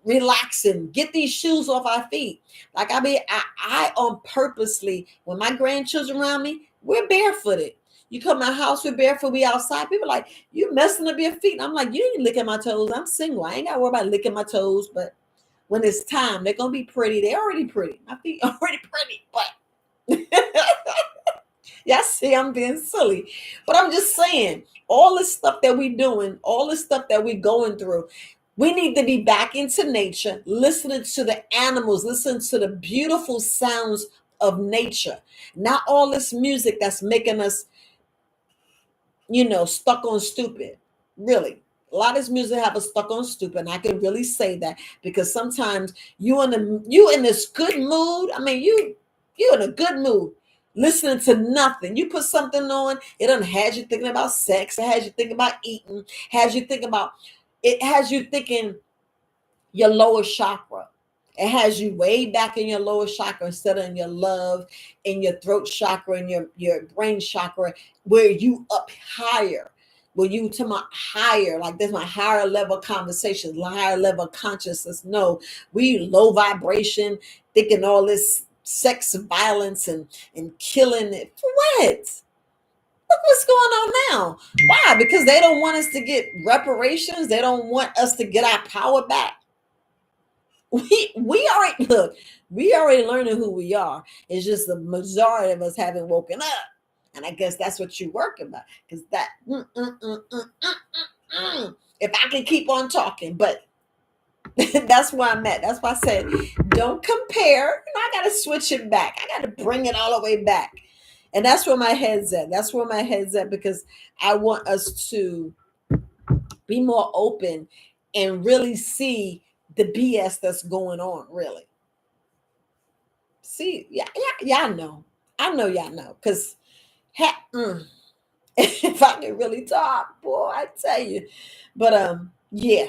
relaxing. Get these shoes off our feet. Like I on purposely, when my grandchildren around me, we're barefooted. You come to my house, we're barefoot, we outside. People are like, you messing up your feet. And I'm like, you ain't licking my toes. I'm single. I ain't gotta worry about licking my toes. But when it's time, they're gonna be pretty. They're already pretty. My feet are already pretty, but yeah, see, I'm being silly. But I'm just saying, all this stuff that we doing, all this stuff that we going through, we need to be back into nature, listening to the animals, listening to the beautiful sounds of nature. Not all this music that's making us, stuck on stupid. Really. A lot of this music have us stuck on stupid. And I can really say that because sometimes you in this good mood. I mean, you in a good mood, listening to nothing. You put something on, it done has you thinking about sex, it has you thinking about eating, it has you thinking your lower chakra. It has you way back in your lower chakra instead of in your love, in your throat chakra, and your brain chakra, where you up higher. Where you to my higher, like there's my higher level conversations, higher level consciousness. No, we low vibration, thinking all this sex violence and killing it. For what? Look what's going on now. Why? Because they don't want us to get reparations. They don't want us to get our power back. We already look, we already learning who we are. It's just the majority of us haven't woken up. And I guess that's what you're working about. Because that if I can keep on talking, but that's where I'm at. That's why I said don't compare. I gotta switch it back. I gotta bring it all the way back. And that's where my head's at. That's where my head's at because I want us to be more open and really see the BS that's going on, really. See, y'all know. I know y'all know. Because if I can really talk, boy, I tell you. But yeah.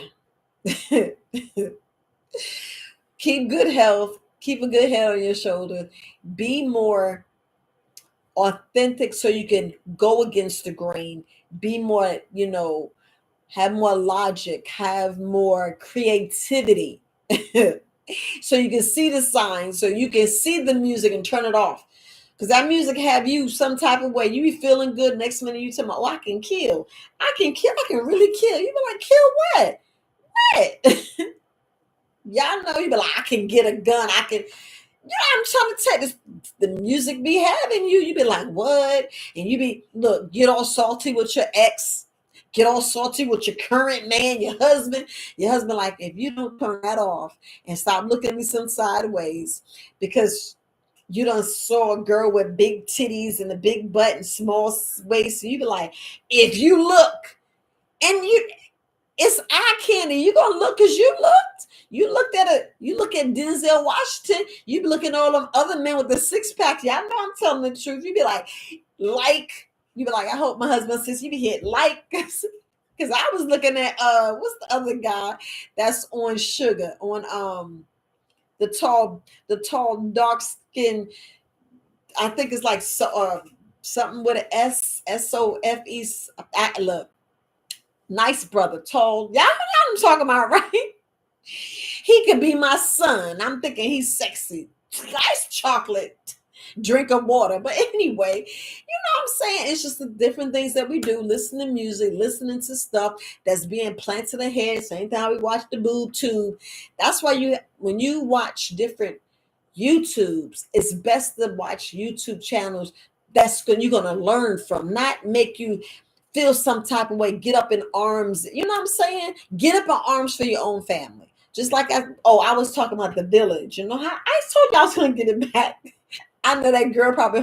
Keep good health. Keep a good head on your shoulder. Be more authentic so you can go against the grain. Be more, have more logic, have more creativity. So you can see the signs, so you can see the music and turn it off. Because that music have you some type of way. You be feeling good. Next minute you tell me, oh, I can kill. I can kill. I can really kill. You be like, kill what? What? Y'all know you be like, I can get a gun. I can, I'm trying to tell this, the music be having you. You be like, what? And you be, look, get all salty with your ex. Get all salty with your current man, your husband. Your husband, like, if you don't turn that off and stop looking at me some sideways because you done saw a girl with big titties and a big butt and small waist, so you be like, if you look and it's eye candy. You gonna look because you looked. You look at Denzel Washington. You be looking at all them other men with the six pack. Y'all know I'm telling the truth. You be like, you be like, I hope my husband says you be hit because I was looking at what's the other guy that's on Sugar on the tall dark skin. I think it's like something with an SOFE. Look, nice brother, tall. Y'all know what I'm talking about, right? He could be my son. I'm thinking he's sexy. Nice chocolate. Drink of water. But anyway, what I'm saying? It's just the different things that we do. Listening to music, listening to stuff that's being planted ahead. Same time we watch the boob tube. That's why when you watch different YouTubes, it's best to watch YouTube channels that's you're gonna learn from, not make you feel some type of way, get up in arms. You know what I'm saying? Get up in arms for your own family. Just like I was talking about The Village. You know how I told you I was gonna get it back. I know that girl probably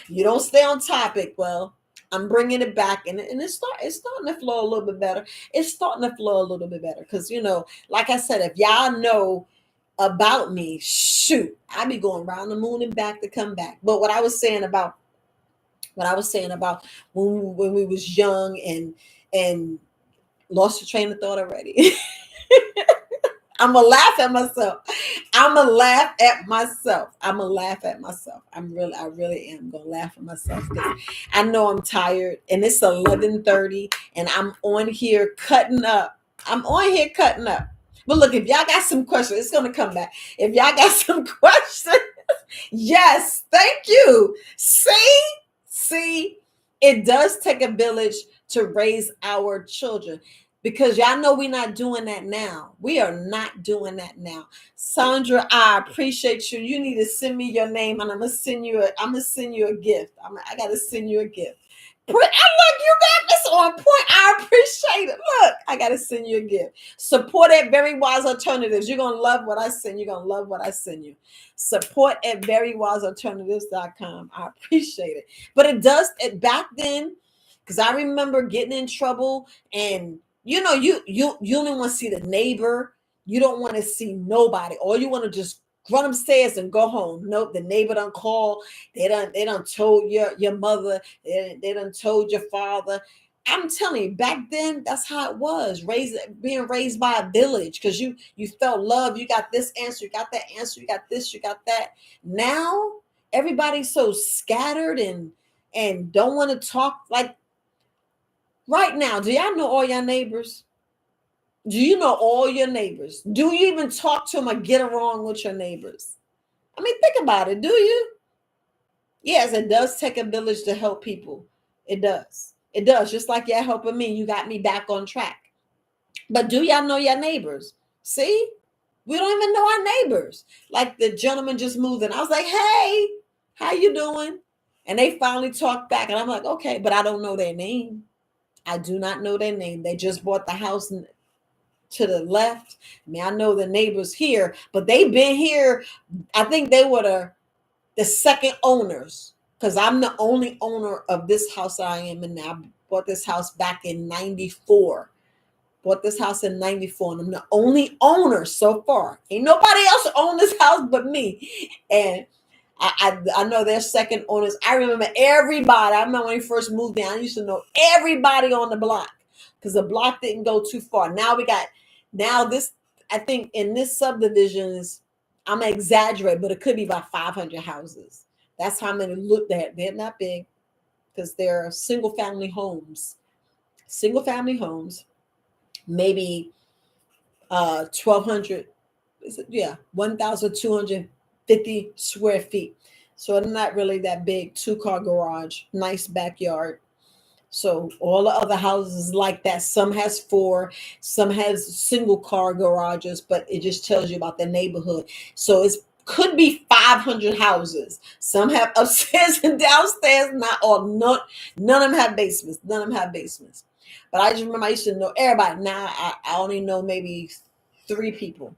you don't stay on topic. Well, I'm bringing it back, and it's starting to flow a little bit better. It's starting to flow a little bit better because like I said, if y'all know about me, shoot, I be going around the moon and back to come back. But what I was saying about when we was young and and lost the train of thought already. I'm gonna laugh at myself. I'm gonna laugh at myself. I'm gonna laugh at myself. I really am gonna laugh at myself because I know I'm tired, and it's 11:30, and I'm on here cutting up. I'm on here cutting up. But look, if y'all got some questions, it's gonna come back. If y'all got some questions, yes, thank you. See, it does take a village to raise our children because y'all know we're not doing that now. We are not doing that now. Sandra, I appreciate you. You need to send me your name, and I'm gonna send you a gift. I gotta send you a gift. Look, you got this on point. I appreciate it. Look, I gotta send you a gift. Support at Verywisealternatives. You're gonna love what I send. You're gonna love what I send you. Support at Verywisealternatives.com. I appreciate it. But back then, because I remember getting in trouble, and you don't want to see the neighbor. You don't want to see nobody. Or you want to just run upstairs and go home. Nope, the neighbor done call. They done told your mother. They done told your father. I'm telling you, back then, that's how it was. Being raised by a village, because you felt love. You got this answer, you got that answer, you got this, you got that. Now everybody's so scattered and don't want to talk. Like right now, do y'all know all your neighbors? Do you know all your neighbors? Do you even talk to them or get along with your neighbors? I mean, think about it. Do you? Yes, it does take a village to help people. It does. It does. Just like y'all helping me. You got me back on track. But do y'all know your neighbors? See? We don't even know our neighbors. Like the gentleman just moved in. I was like, hey, how you doing? And they finally talked back. And I'm like, okay, but I don't know their name. I do not know their name. They just bought the house to the left. I mean, I know the neighbors here, but they've been here. I think they were the second owners, because I'm the only owner of this house I am in now. I bought this house back in 94. Bought this house in 94, and I'm the only owner so far. Ain't nobody else own this house but me. And I know they're second owners. I remember everybody. I remember when we first moved in, I used to know everybody on the block because the block didn't go too far. Now this, I think in this subdivisions, I'm gonna exaggerate, but it could be about 500 houses. That's how many look there. They're not big because they're single family homes. Single family homes, maybe 1,200. Is it? Yeah, 1,250 square feet. So it's not really that big. 2-car garage, nice backyard. So all the other houses like that, some has 4, some has single car garages, but it just tells you about the neighborhood. So it could be 500 houses. Some have upstairs and downstairs, not all. None of them have basements. None of them have basements. But I just remember I used to know everybody. Now I only know maybe 3 people.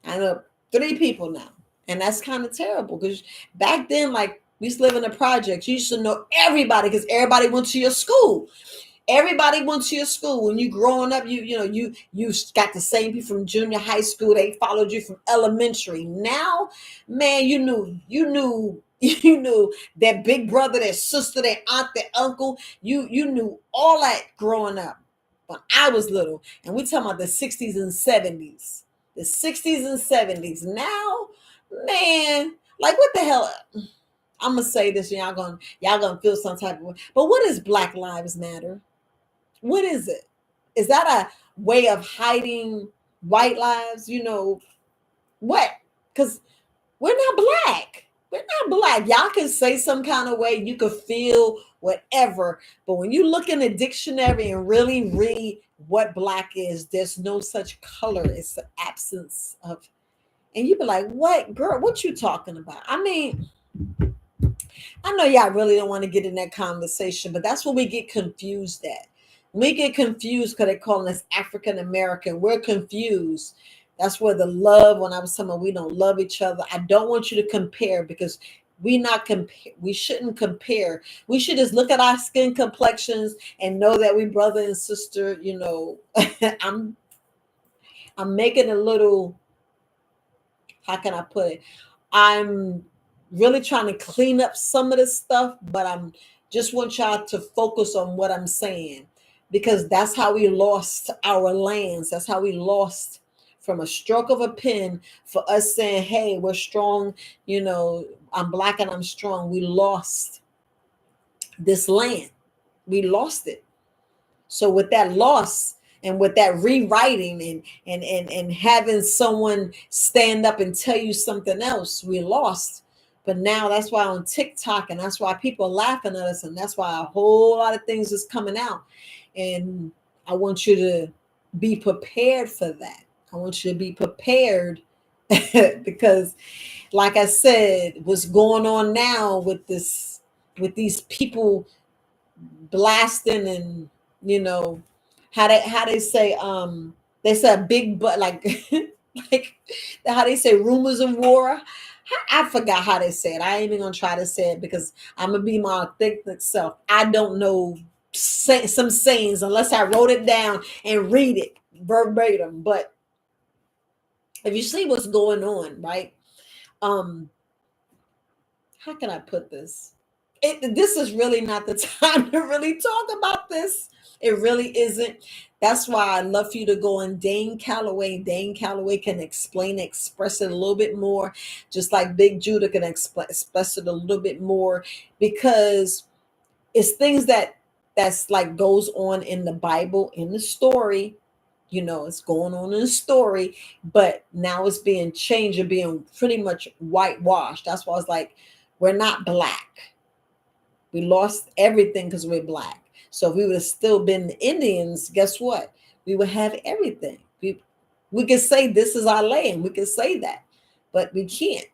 I know 3 people now. And that's kind of terrible because back then, like, we used to live in the projects. You used to know everybody because everybody went to your school. Everybody went to your school. When you growing up, you got the same people from junior high school. They followed you from elementary. Now, man, you knew you knew their big brother, their sister, their aunt, their uncle. You knew all that growing up when I was little. And we talking about the 60s and 70s. The 60s and 70s. Now, man, like what the hell? I'm gonna say this, and y'all gonna feel some type of way. But what is Black Lives Matter? What is it? Is that a way of hiding white lives? What? Because we're not black. We're not black. Y'all can say some kind of way. You could feel whatever. But when you look in the dictionary and really read what black is, there's no such color. It's the absence of. And you be like, what, girl? What you talking about? I mean, I know y'all really don't want to get in that conversation, but that's what we get confused at. We get confused because they're calling us African American. We're confused. That's where the love, when I was talking about we don't love each other. I don't want you to compare because we shouldn't compare. We should just look at our skin complexions and know that we brother and sister. I'm making a little, how can I put it? I'm really trying to clean up some of this stuff, but I'm just want y'all to focus on what I'm saying. because that's how we lost our lands. That's how we lost from a stroke of a pen for us saying, hey, we're strong. I'm black and I'm strong. We lost this land. We lost it. So with that loss and with that rewriting and having someone stand up and tell you something else, we lost. But now that's why on TikTok, and that's why people are laughing at us, and that's why a whole lot of things is coming out. And I want you to be prepared for that. I want you to be prepared because, like I said, what's going on now with these people blasting, and how they say, they said big butt, like like how they say rumors of war. I forgot how they say it. I ain't even gonna try to say it because I'm gonna be my authentic self. I don't know some sayings unless I wrote it down and read it verbatim. But if you see what's going on, right? um how can I put this? This is really not the time to really talk about this. It really isn't. That's why I love for you to go on Dane Calloway. Dane Calloway can express it a little bit more, just like Big Judah can express it a little bit more, because it's things that's like goes on in the Bible, in the story. It's going on in the story, but now it's being changed and being pretty much whitewashed. That's why it's like, we're not black. We lost everything because we're black. So if we would have still been Indians, guess what? We would have everything. We could say this is our land. We could say that, but we can't.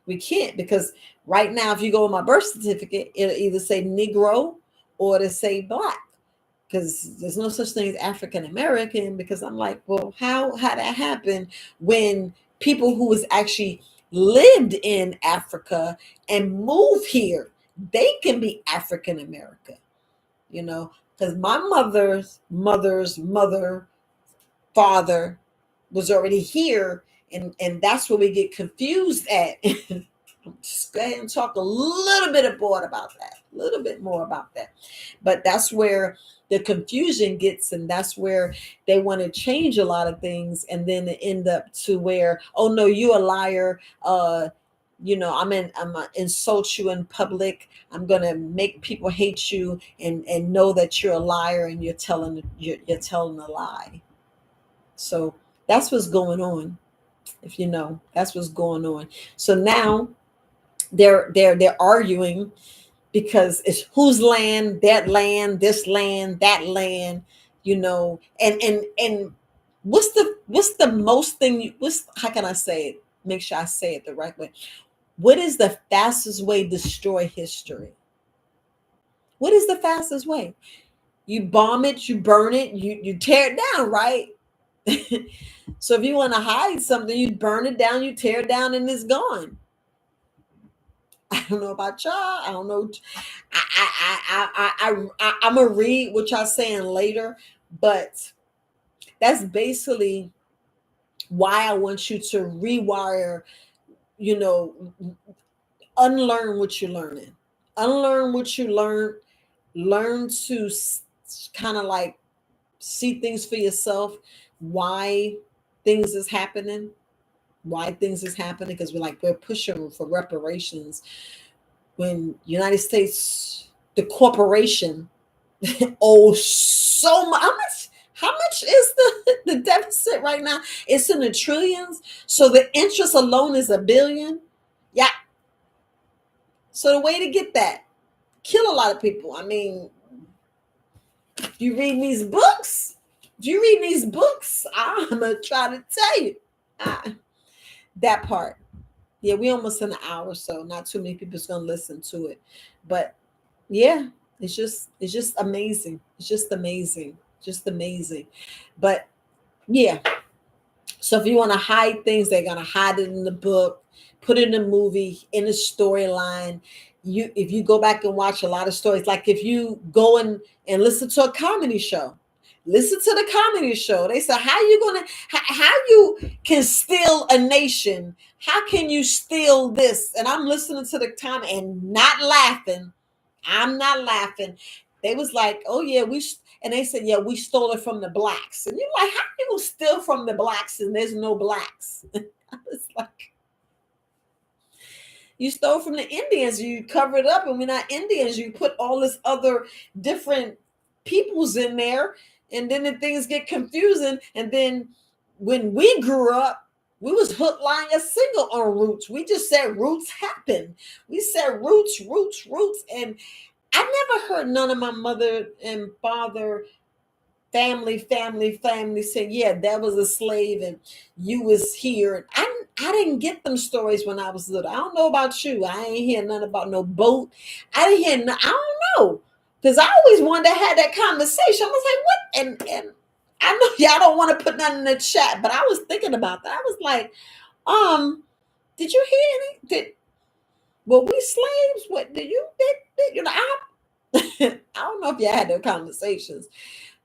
We can't, because right now, if you go on my birth certificate, it'll either say Negro or it'll say black, because there's no such thing as African American. Because I'm like, well, how that happen when people who was actually lived in Africa and moved here, they can be African American, because my mother's mother, father was already here, and that's where we get confused at. Just go ahead and talk a little bit more about that, a little bit more about that. But that's where the confusion gets, and that's where they want to change a lot of things, and then it end up to where, oh no, you a liar. I'm gonna insult you in public. I'm gonna make people hate you and know that you're a liar and you're telling a lie. So that's what's going on. If that's what's going on. So now they're arguing because it's whose land, that land, this land, that land, and what's the most thing what's how can I say it? Make sure I say it the right way. What is the fastest way to destroy history? What is the fastest way? You bomb it, you burn it, you tear it down, right? So if you want to hide something, you burn it down, you tear it down, and it's gone. I don't know about y'all. I don't know. I'm gonna read what y'all saying later, but that's basically why I want you to rewire. You know, unlearn what you're learning, unlearn what you learned, learn to kind of like see things for yourself. Why things is happening? Why things is happening? Because we're pushing for reparations when United States, the corporation, owes so much. How much is the deficit right now? It's in the trillions. So the interest alone is $1 billion. Yeah. So the way to get that, kill a lot of people. I mean, you read these books. I'm gonna try to tell you that part. Yeah, we almost in an hour, so not too many people's gonna listen to it. But yeah, it's just amazing. It's just amazing. But yeah, so if you want to hide things, they're gonna hide it in the book, put it in a movie, in a storyline. If you go back and watch a lot of stories, like if you go and listen to a comedy show, listen to the comedy show. They say, how you can steal a nation? How can you steal this? And I'm listening to the time and not laughing. I'm not laughing. They was like, oh yeah, and they said, yeah, we stole it from the blacks. And you're like, how do you steal from the blacks and there's no blacks? I was like, you stole from the Indians, you cover it up, and we're not Indians. You put all this other different peoples in there, and then the things get confusing. And then when we grew up, we was hook, line, and single on roots. We just said roots happen. We said roots, roots, roots. And I never heard none of my mother and father family saying, yeah, that was a slave and you was here. I didn't get them stories when I was little. I don't know about you. I ain't hear nothing about no boat. I didn't hear I don't know. Because I always wanted to have that conversation. I was like, what? And I know y'all don't want to put nothing in the chat, but I was thinking about that. I was like, did you hear any? Were we slaves? What did you know? I don't know if y'all had those conversations,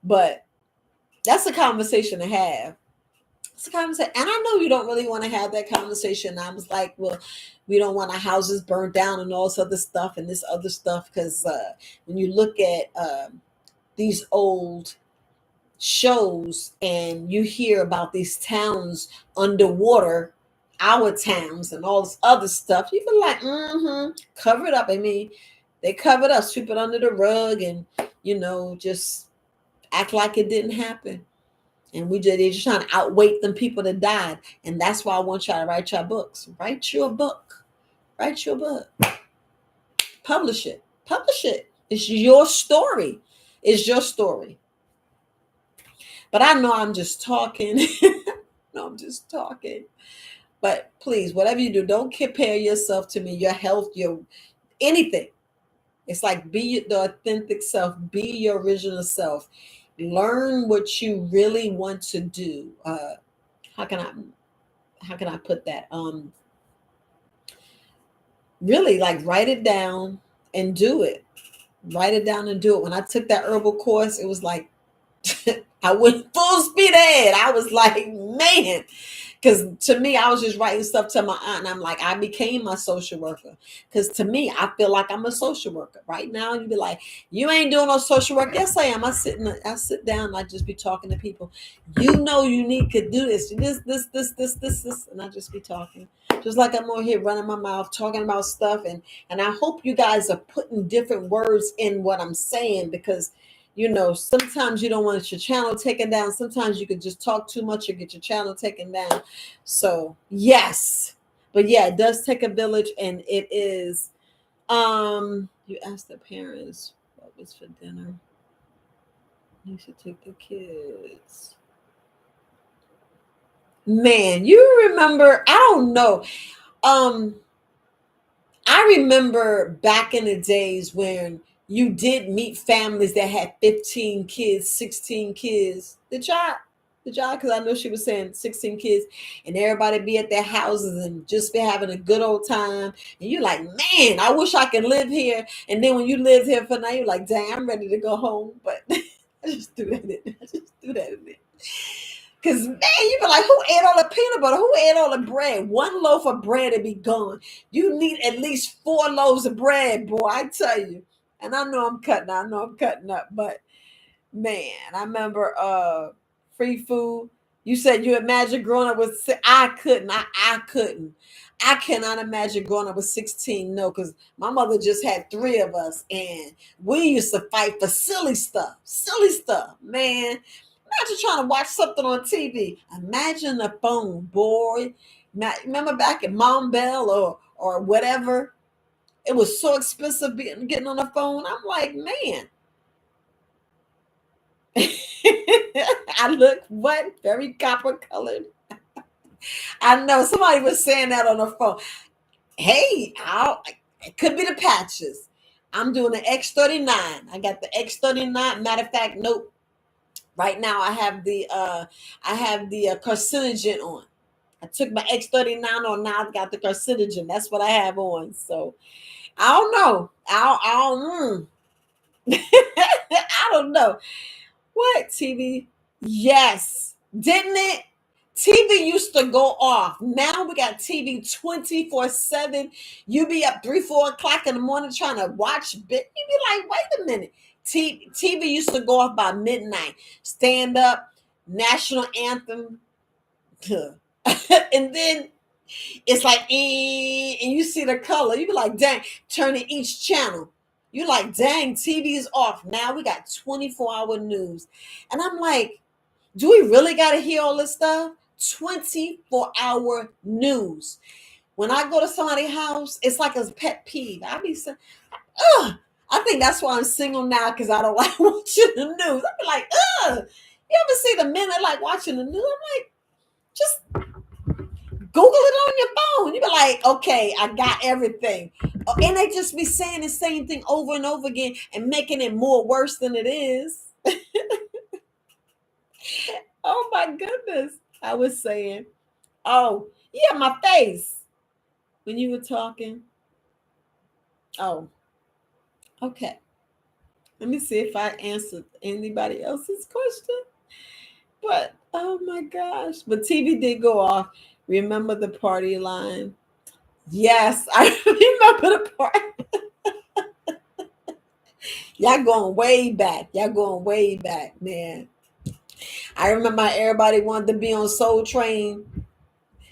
but that's a conversation to have. It's a conversation. And I know you don't really want to have that conversation. I was like, well, we don't want our houses burned down and all this other stuff and this other stuff. Because when you look at these old shows and you hear about these towns underwater, our towns and all this other stuff, you feel like, cover it up. I mean, they covered us, sweep it under the rug and, just act like it didn't happen. And they're just trying to outweight them people that died. And that's why I want y'all to write your books. Write your book. Write your book. Publish it. Publish it. It's your story. It's your story. But I know I'm just talking. No, I'm just talking. But please, whatever you do, don't compare yourself to me, your health, your anything. It's like be the authentic self. Be your original self. Learn what you really want to do. How can I put that? Really, like, write it down and do it. Write it down and do it. When I took that herbal course, it was like I went full speed ahead. I was like, man, because to me, I was just writing stuff to my aunt, and I'm like, I became my social worker. Because to me, I feel like I'm a social worker. Right now, you'd be like, you ain't doing no social work. Yes, I am. I sit down, and I just be talking to people. You need to do this, this, and I just be talking. Just like I'm over here running my mouth, talking about stuff, and I hope you guys are putting different words in what I'm saying, because sometimes you don't want your channel taken down. Sometimes you could just talk too much and get your channel taken down. So yes, but yeah, it does take a village, and it is. You asked the parents what was for dinner. You should take the kids. Man, you remember? I don't know. I remember back in the days when you did meet families that had 15 kids, 16 kids. Did y'all? Because I know she was saying 16 kids, and everybody be at their houses and just be having a good old time. And you're like, man, I wish I could live here. And then when you live here for now, you're like, dang, I'm ready to go home. But I just do that in there. Because, man, you be like, who ate all the peanut butter? Who ate all the bread? One loaf of bread to be gone. You need at least 4 loaves of bread, boy, I tell you. And I know I'm cutting up. But, man, I remember free food. You said you imagine growing up with, I couldn't. I couldn't. I cannot imagine growing up with 16. No, because my mother just had 3 of us. And we used to fight for silly stuff. Man. Imagine trying to watch something on TV. Imagine a phone, boy. Remember back at Mom Bell or whatever? It was so expensive getting on the phone. I'm like, man. I look what? Very copper colored. I know somebody was saying that on the phone. Hey, it could be the patches. I'm doing the X39. I got the X39. Matter of fact, nope. Right now, I have the carcinogen on. I took my X39 on. Now I've got the carcinogen. That's what I have on. So I don't know. I don't know. What TV? Yes, didn't it? TV used to go off. Now we got TV 24/7. You be up 3, 4 o'clock in the morning trying to watch bit. You be like, wait a minute. TV used to go off by midnight. Stand up, national anthem, and then it's like, and you see the color. You be like, dang, turning each channel. You like, dang, TV is off. Now we got 24-hour news. And I'm like, do we really got to hear all this stuff? 24-hour news. When I go to somebody's house, it's like a pet peeve. I be saying, ugh. I think that's why I'm single now, because I don't like watching the news. I be like, ugh. You ever see the men that like watching the news? I'm like, just Google it on your phone. You be like, okay, I got everything. And they just be saying the same thing over and over again and making it more worse than it is. Oh my goodness. I was saying, oh, yeah, my face when you were talking. Oh, okay. Let me see if I answered anybody else's question. But oh my gosh. But TV did go off. Remember the party line? Yes, I remember the party. Y'all going way back. Y'all going way back, man. I remember everybody wanted to be on Soul Train.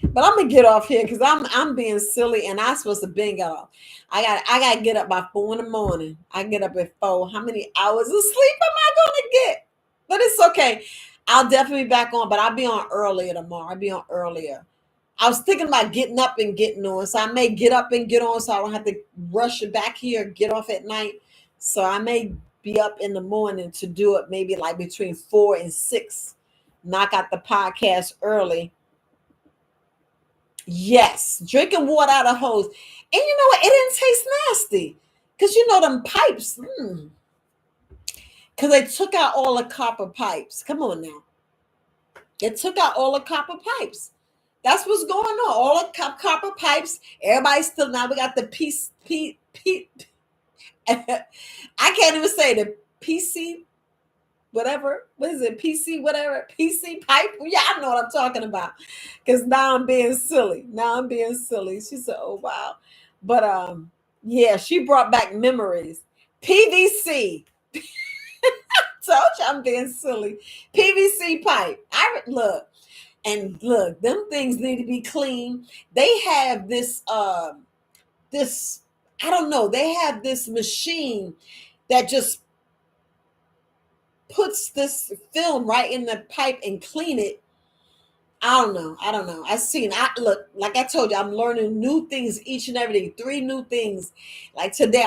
But I'm gonna get off here because I'm being silly and I supposed to been get off. I gotta get up by 4 in the morning. I get up at 4. How many hours of sleep am I gonna get? But it's okay. I'll definitely be back on, but I'll be on earlier tomorrow. I'll be on earlier. I was thinking about getting up and getting on. So I may get up and get on so I don't have to rush it back here, get off at night. So I may be up in the morning to do it maybe like between 4 and 6. Knock out the podcast early. Yes, drinking water out of hose. And you know what? It didn't taste nasty. Because you know them pipes. Because they took out all the copper pipes. Come on now. They took out all the copper pipes. That's what's going on. All the copper pipes. Everybody still, now we got the I can't even say the PC, whatever. What is it? PC, whatever. PC pipe. Yeah, I know what I'm talking about. Because now I'm being silly. She said, oh, wow. But, yeah, she brought back memories. PVC. Told you I'm being silly. PVC pipe. Look, them things need to be clean. They have this this, I don't know, they have this machine that just puts this film right in the pipe and clean it. I don't know. Look, like I told you, I'm learning new things each and every day. 3 new things. Like today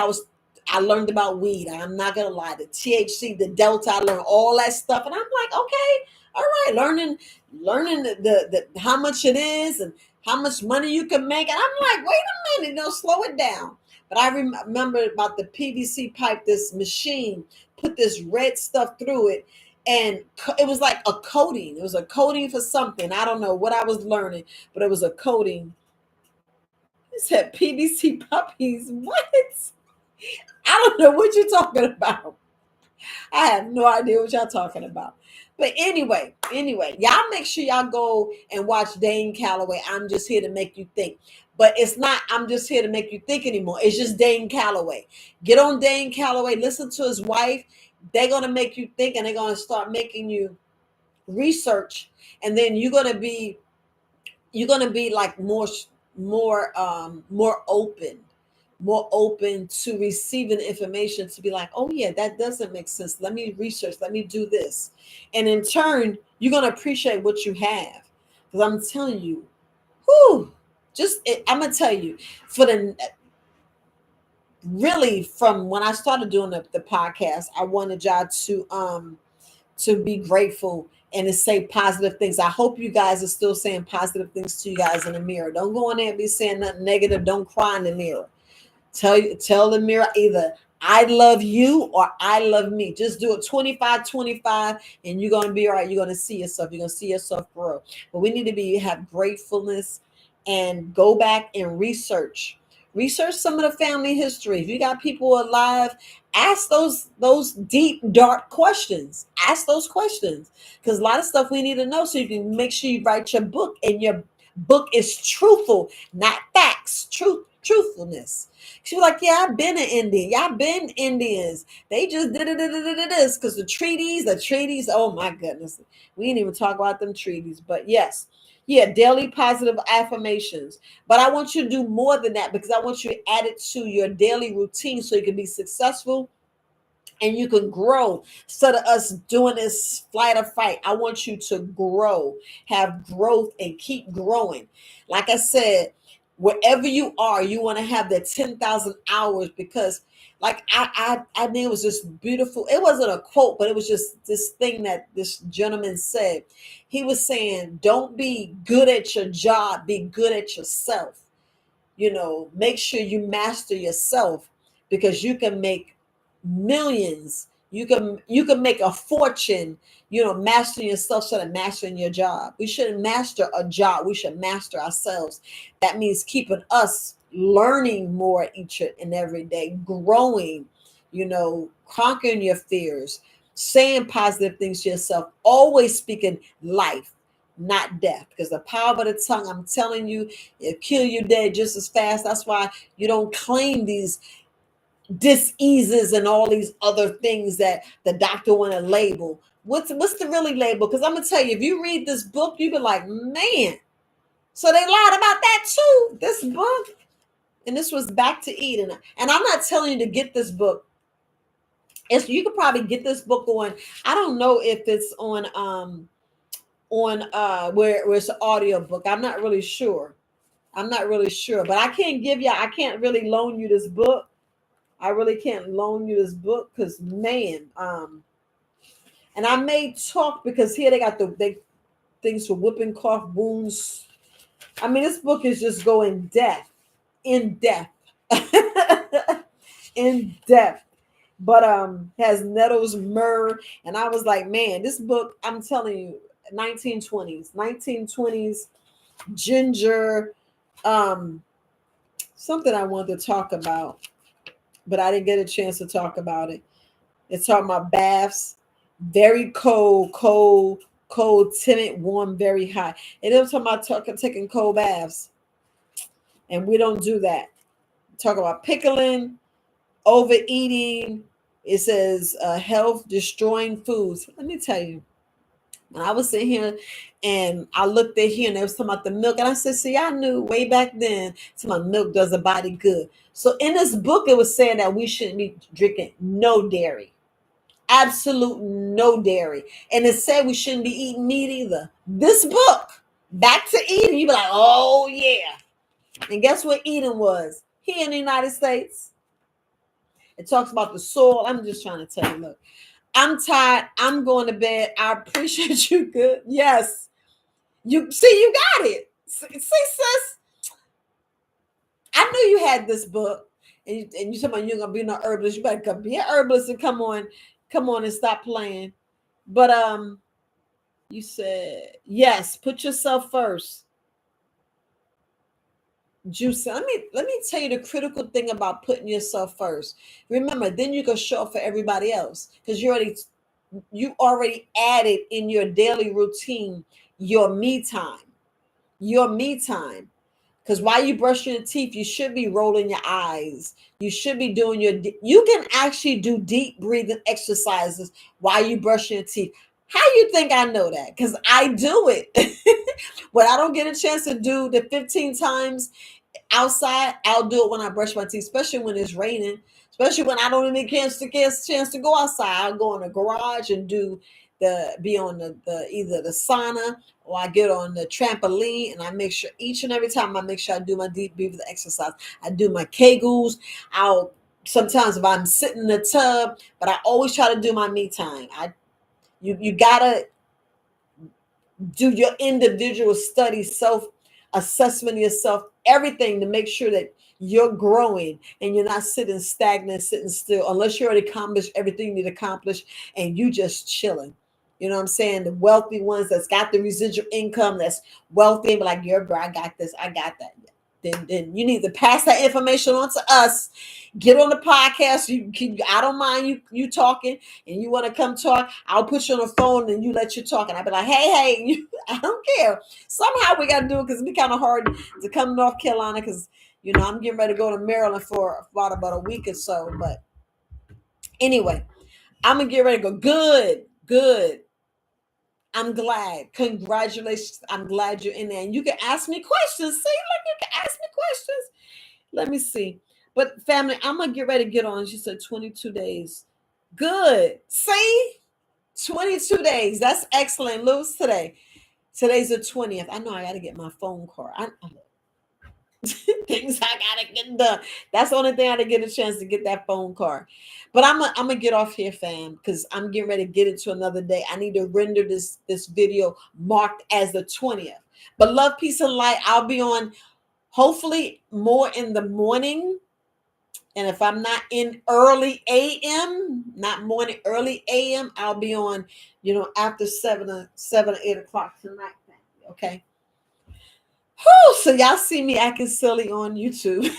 I learned about weed. I'm not gonna lie. The THC, the Delta, I learned all that stuff. And I'm like, okay, all right, learning the how much it is and how much money you can make. And I'm like, wait a minute, slow it down. But I remember about the PVC pipe, this machine put this red stuff through it. And it was like a coating. It was a coating for something. I don't know what I was learning, but it was a coating. It said PVC puppies. What? I don't know what you're talking about. I have no idea what y'all talking about. But anyway, y'all make sure y'all go and watch Dane Calloway. I'm just here to make you think. But it's not, I'm just here to make you think anymore. It's just Dane Calloway. Get on Dane Calloway. Listen to his wife. They're going to make you think, and they're going to start making you research. And then you're going to be like more open to receiving information, to be like, oh yeah, that doesn't make sense. Let me research. Let me do this. And in turn, you're going to appreciate what you have. Because I'm telling you, I'm going to tell you, from when I started doing the podcast, I wanted y'all to be grateful and to say positive things. I hope you guys are still saying positive things to you guys in the mirror. Don't go in there and be saying nothing negative. Don't cry in the mirror. Tell the mirror either I love you or I love me. Just do it 25-25 and you're going to be all right. You're going to see yourself. You're going to see yourself grow. But we need to have gratefulness and go back and research some of the family history. If you got people alive, ask those deep, dark questions. Ask those questions, because a lot of stuff we need to know, so you can make sure you write your book and your book is truthful, not facts. Truth. Truthfulness. She was like, yeah, I've been in India. Yeah, I've been Indians. They just did this because the treaties. Oh my goodness. We didn't even talk about them treaties. But yes, yeah, daily positive affirmations. But I want you to do more than that because I want you to add it to your daily routine so you can be successful and you can grow. Instead of us doing this flight or fight, I want you to grow, have growth, and keep growing. Like I said, wherever you are, you want to have that 10,000 hours because, like, I think it was just beautiful. It wasn't a quote, but it was just this thing that this gentleman said. He was saying, don't be good at your job, be good at yourself. Make sure you master yourself because you can make millions. You can make a fortune, mastering yourself instead of mastering your job. We shouldn't master a job, we should master ourselves. That means keeping us learning more each and every day, growing, conquering your fears, saying positive things to yourself, always speaking life, not death, because the power of the tongue, I'm telling you, it kill you dead just as fast. That's why you don't claim these diseases and all these other things that the doctor want to label. What's the really label? Because I'm gonna tell you, if you read this book, you be like, man, so they lied about that too. This book, and this was Back to Eden. And I'm not telling you to get this book. You could probably get this book on. I don't know if it's on where it's an audio book. I'm not really sure. But I can't really loan you this book. I really can't loan you this book because, man, and I may talk because here they got they things for whooping cough wounds. I mean, this book is just going in depth, in depth. But has nettles, myrrh, and I was like, man, this book, I'm telling you, 1920s, ginger, um, something I wanted to talk about, but I didn't get a chance to talk about it. It's talking about baths, very cold, cold, cold, timid, warm, very hot. And it was talking about taking cold baths, and we don't do that. Talk about pickling, overeating. It says health destroying foods. Let me tell you, when I was sitting here and I looked at here and they was talking about the milk, and I said, see, I knew way back then, my milk does the body good. So in this book, it was saying that we shouldn't be drinking no dairy. Absolute no dairy. And it said we shouldn't be eating meat either. This book, Back to Eden, you be like, oh yeah. And guess what Eden was? Here in the United States. It talks about the soil. I'm just trying to tell you, look, I'm tired. I'm going to bed. I appreciate you. Good. Yes. You see, you got it. See, sis, I knew you had this book. And you talking about you're gonna be no herbalist. You better come be an herbalist and come on and stop playing. But you said yes, put yourself first. Juice. Let me tell you the critical thing about putting yourself first. Remember, then you can show up for everybody else because you already added in your daily routine your me time. Your me time. Because while you brush your teeth, you should be rolling your eyes. You should be doing you can actually do deep breathing exercises while you brush your teeth. How you think I know that? Because I do it. When I don't get a chance to do the 15 times outside, I'll do it when I brush my teeth, especially when it's raining, especially when I don't even get a chance to go outside. I'll go in the garage and be on the either the sauna or I get on the trampoline, and I make sure each and every time I make sure I do my deep breathing exercise. I do my kegels. I'll sometimes if I'm sitting in the tub, but I always try to do my me time. You gotta do your individual study, self assessment of yourself, everything to make sure that you're growing and you're not sitting stagnant, sitting still, unless you already accomplished everything you need to accomplish and you just chilling. You know what I'm saying? The wealthy ones that's got the residual income, that's wealthy, but like, yeah, bro, I got this, I got that. Then you need to pass that information on to us. Get on the podcast. I don't mind you talking, and you want to come talk. I'll put you on the phone and you let you talk, and I'll be like, hey, I don't care. Somehow we got to do it because it be kind of hard to come to North Carolina because I'm getting ready to go to Maryland for about a week or so. But anyway, I'm gonna get ready to go. Good, good. I'm glad. Congratulations. I'm glad you're in there. And you can ask me questions. See, like you can ask me questions. Let me see. But family, I'm gonna get ready to get on. She said 22 days. Good. See? 22 days. That's excellent. Lose today. Today's the 20th. I know I gotta get my phone card. Things I gotta get done. That's the only thing I didn't get a chance to get that phone card. But I'm gonna get off here, fam, because I'm getting ready to get into another day. I need to render this video marked as the 20th. But love, peace, and light. I'll be on hopefully more in the morning. And if I'm not in early AM, not morning, early AM, I'll be on, after 7 or 8 o'clock tonight. Okay. Whew, so y'all see me acting silly on YouTube.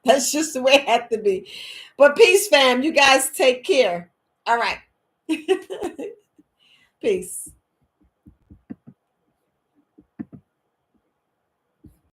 That's just the way it had to be. But peace, fam. You guys take care. All right. Peace.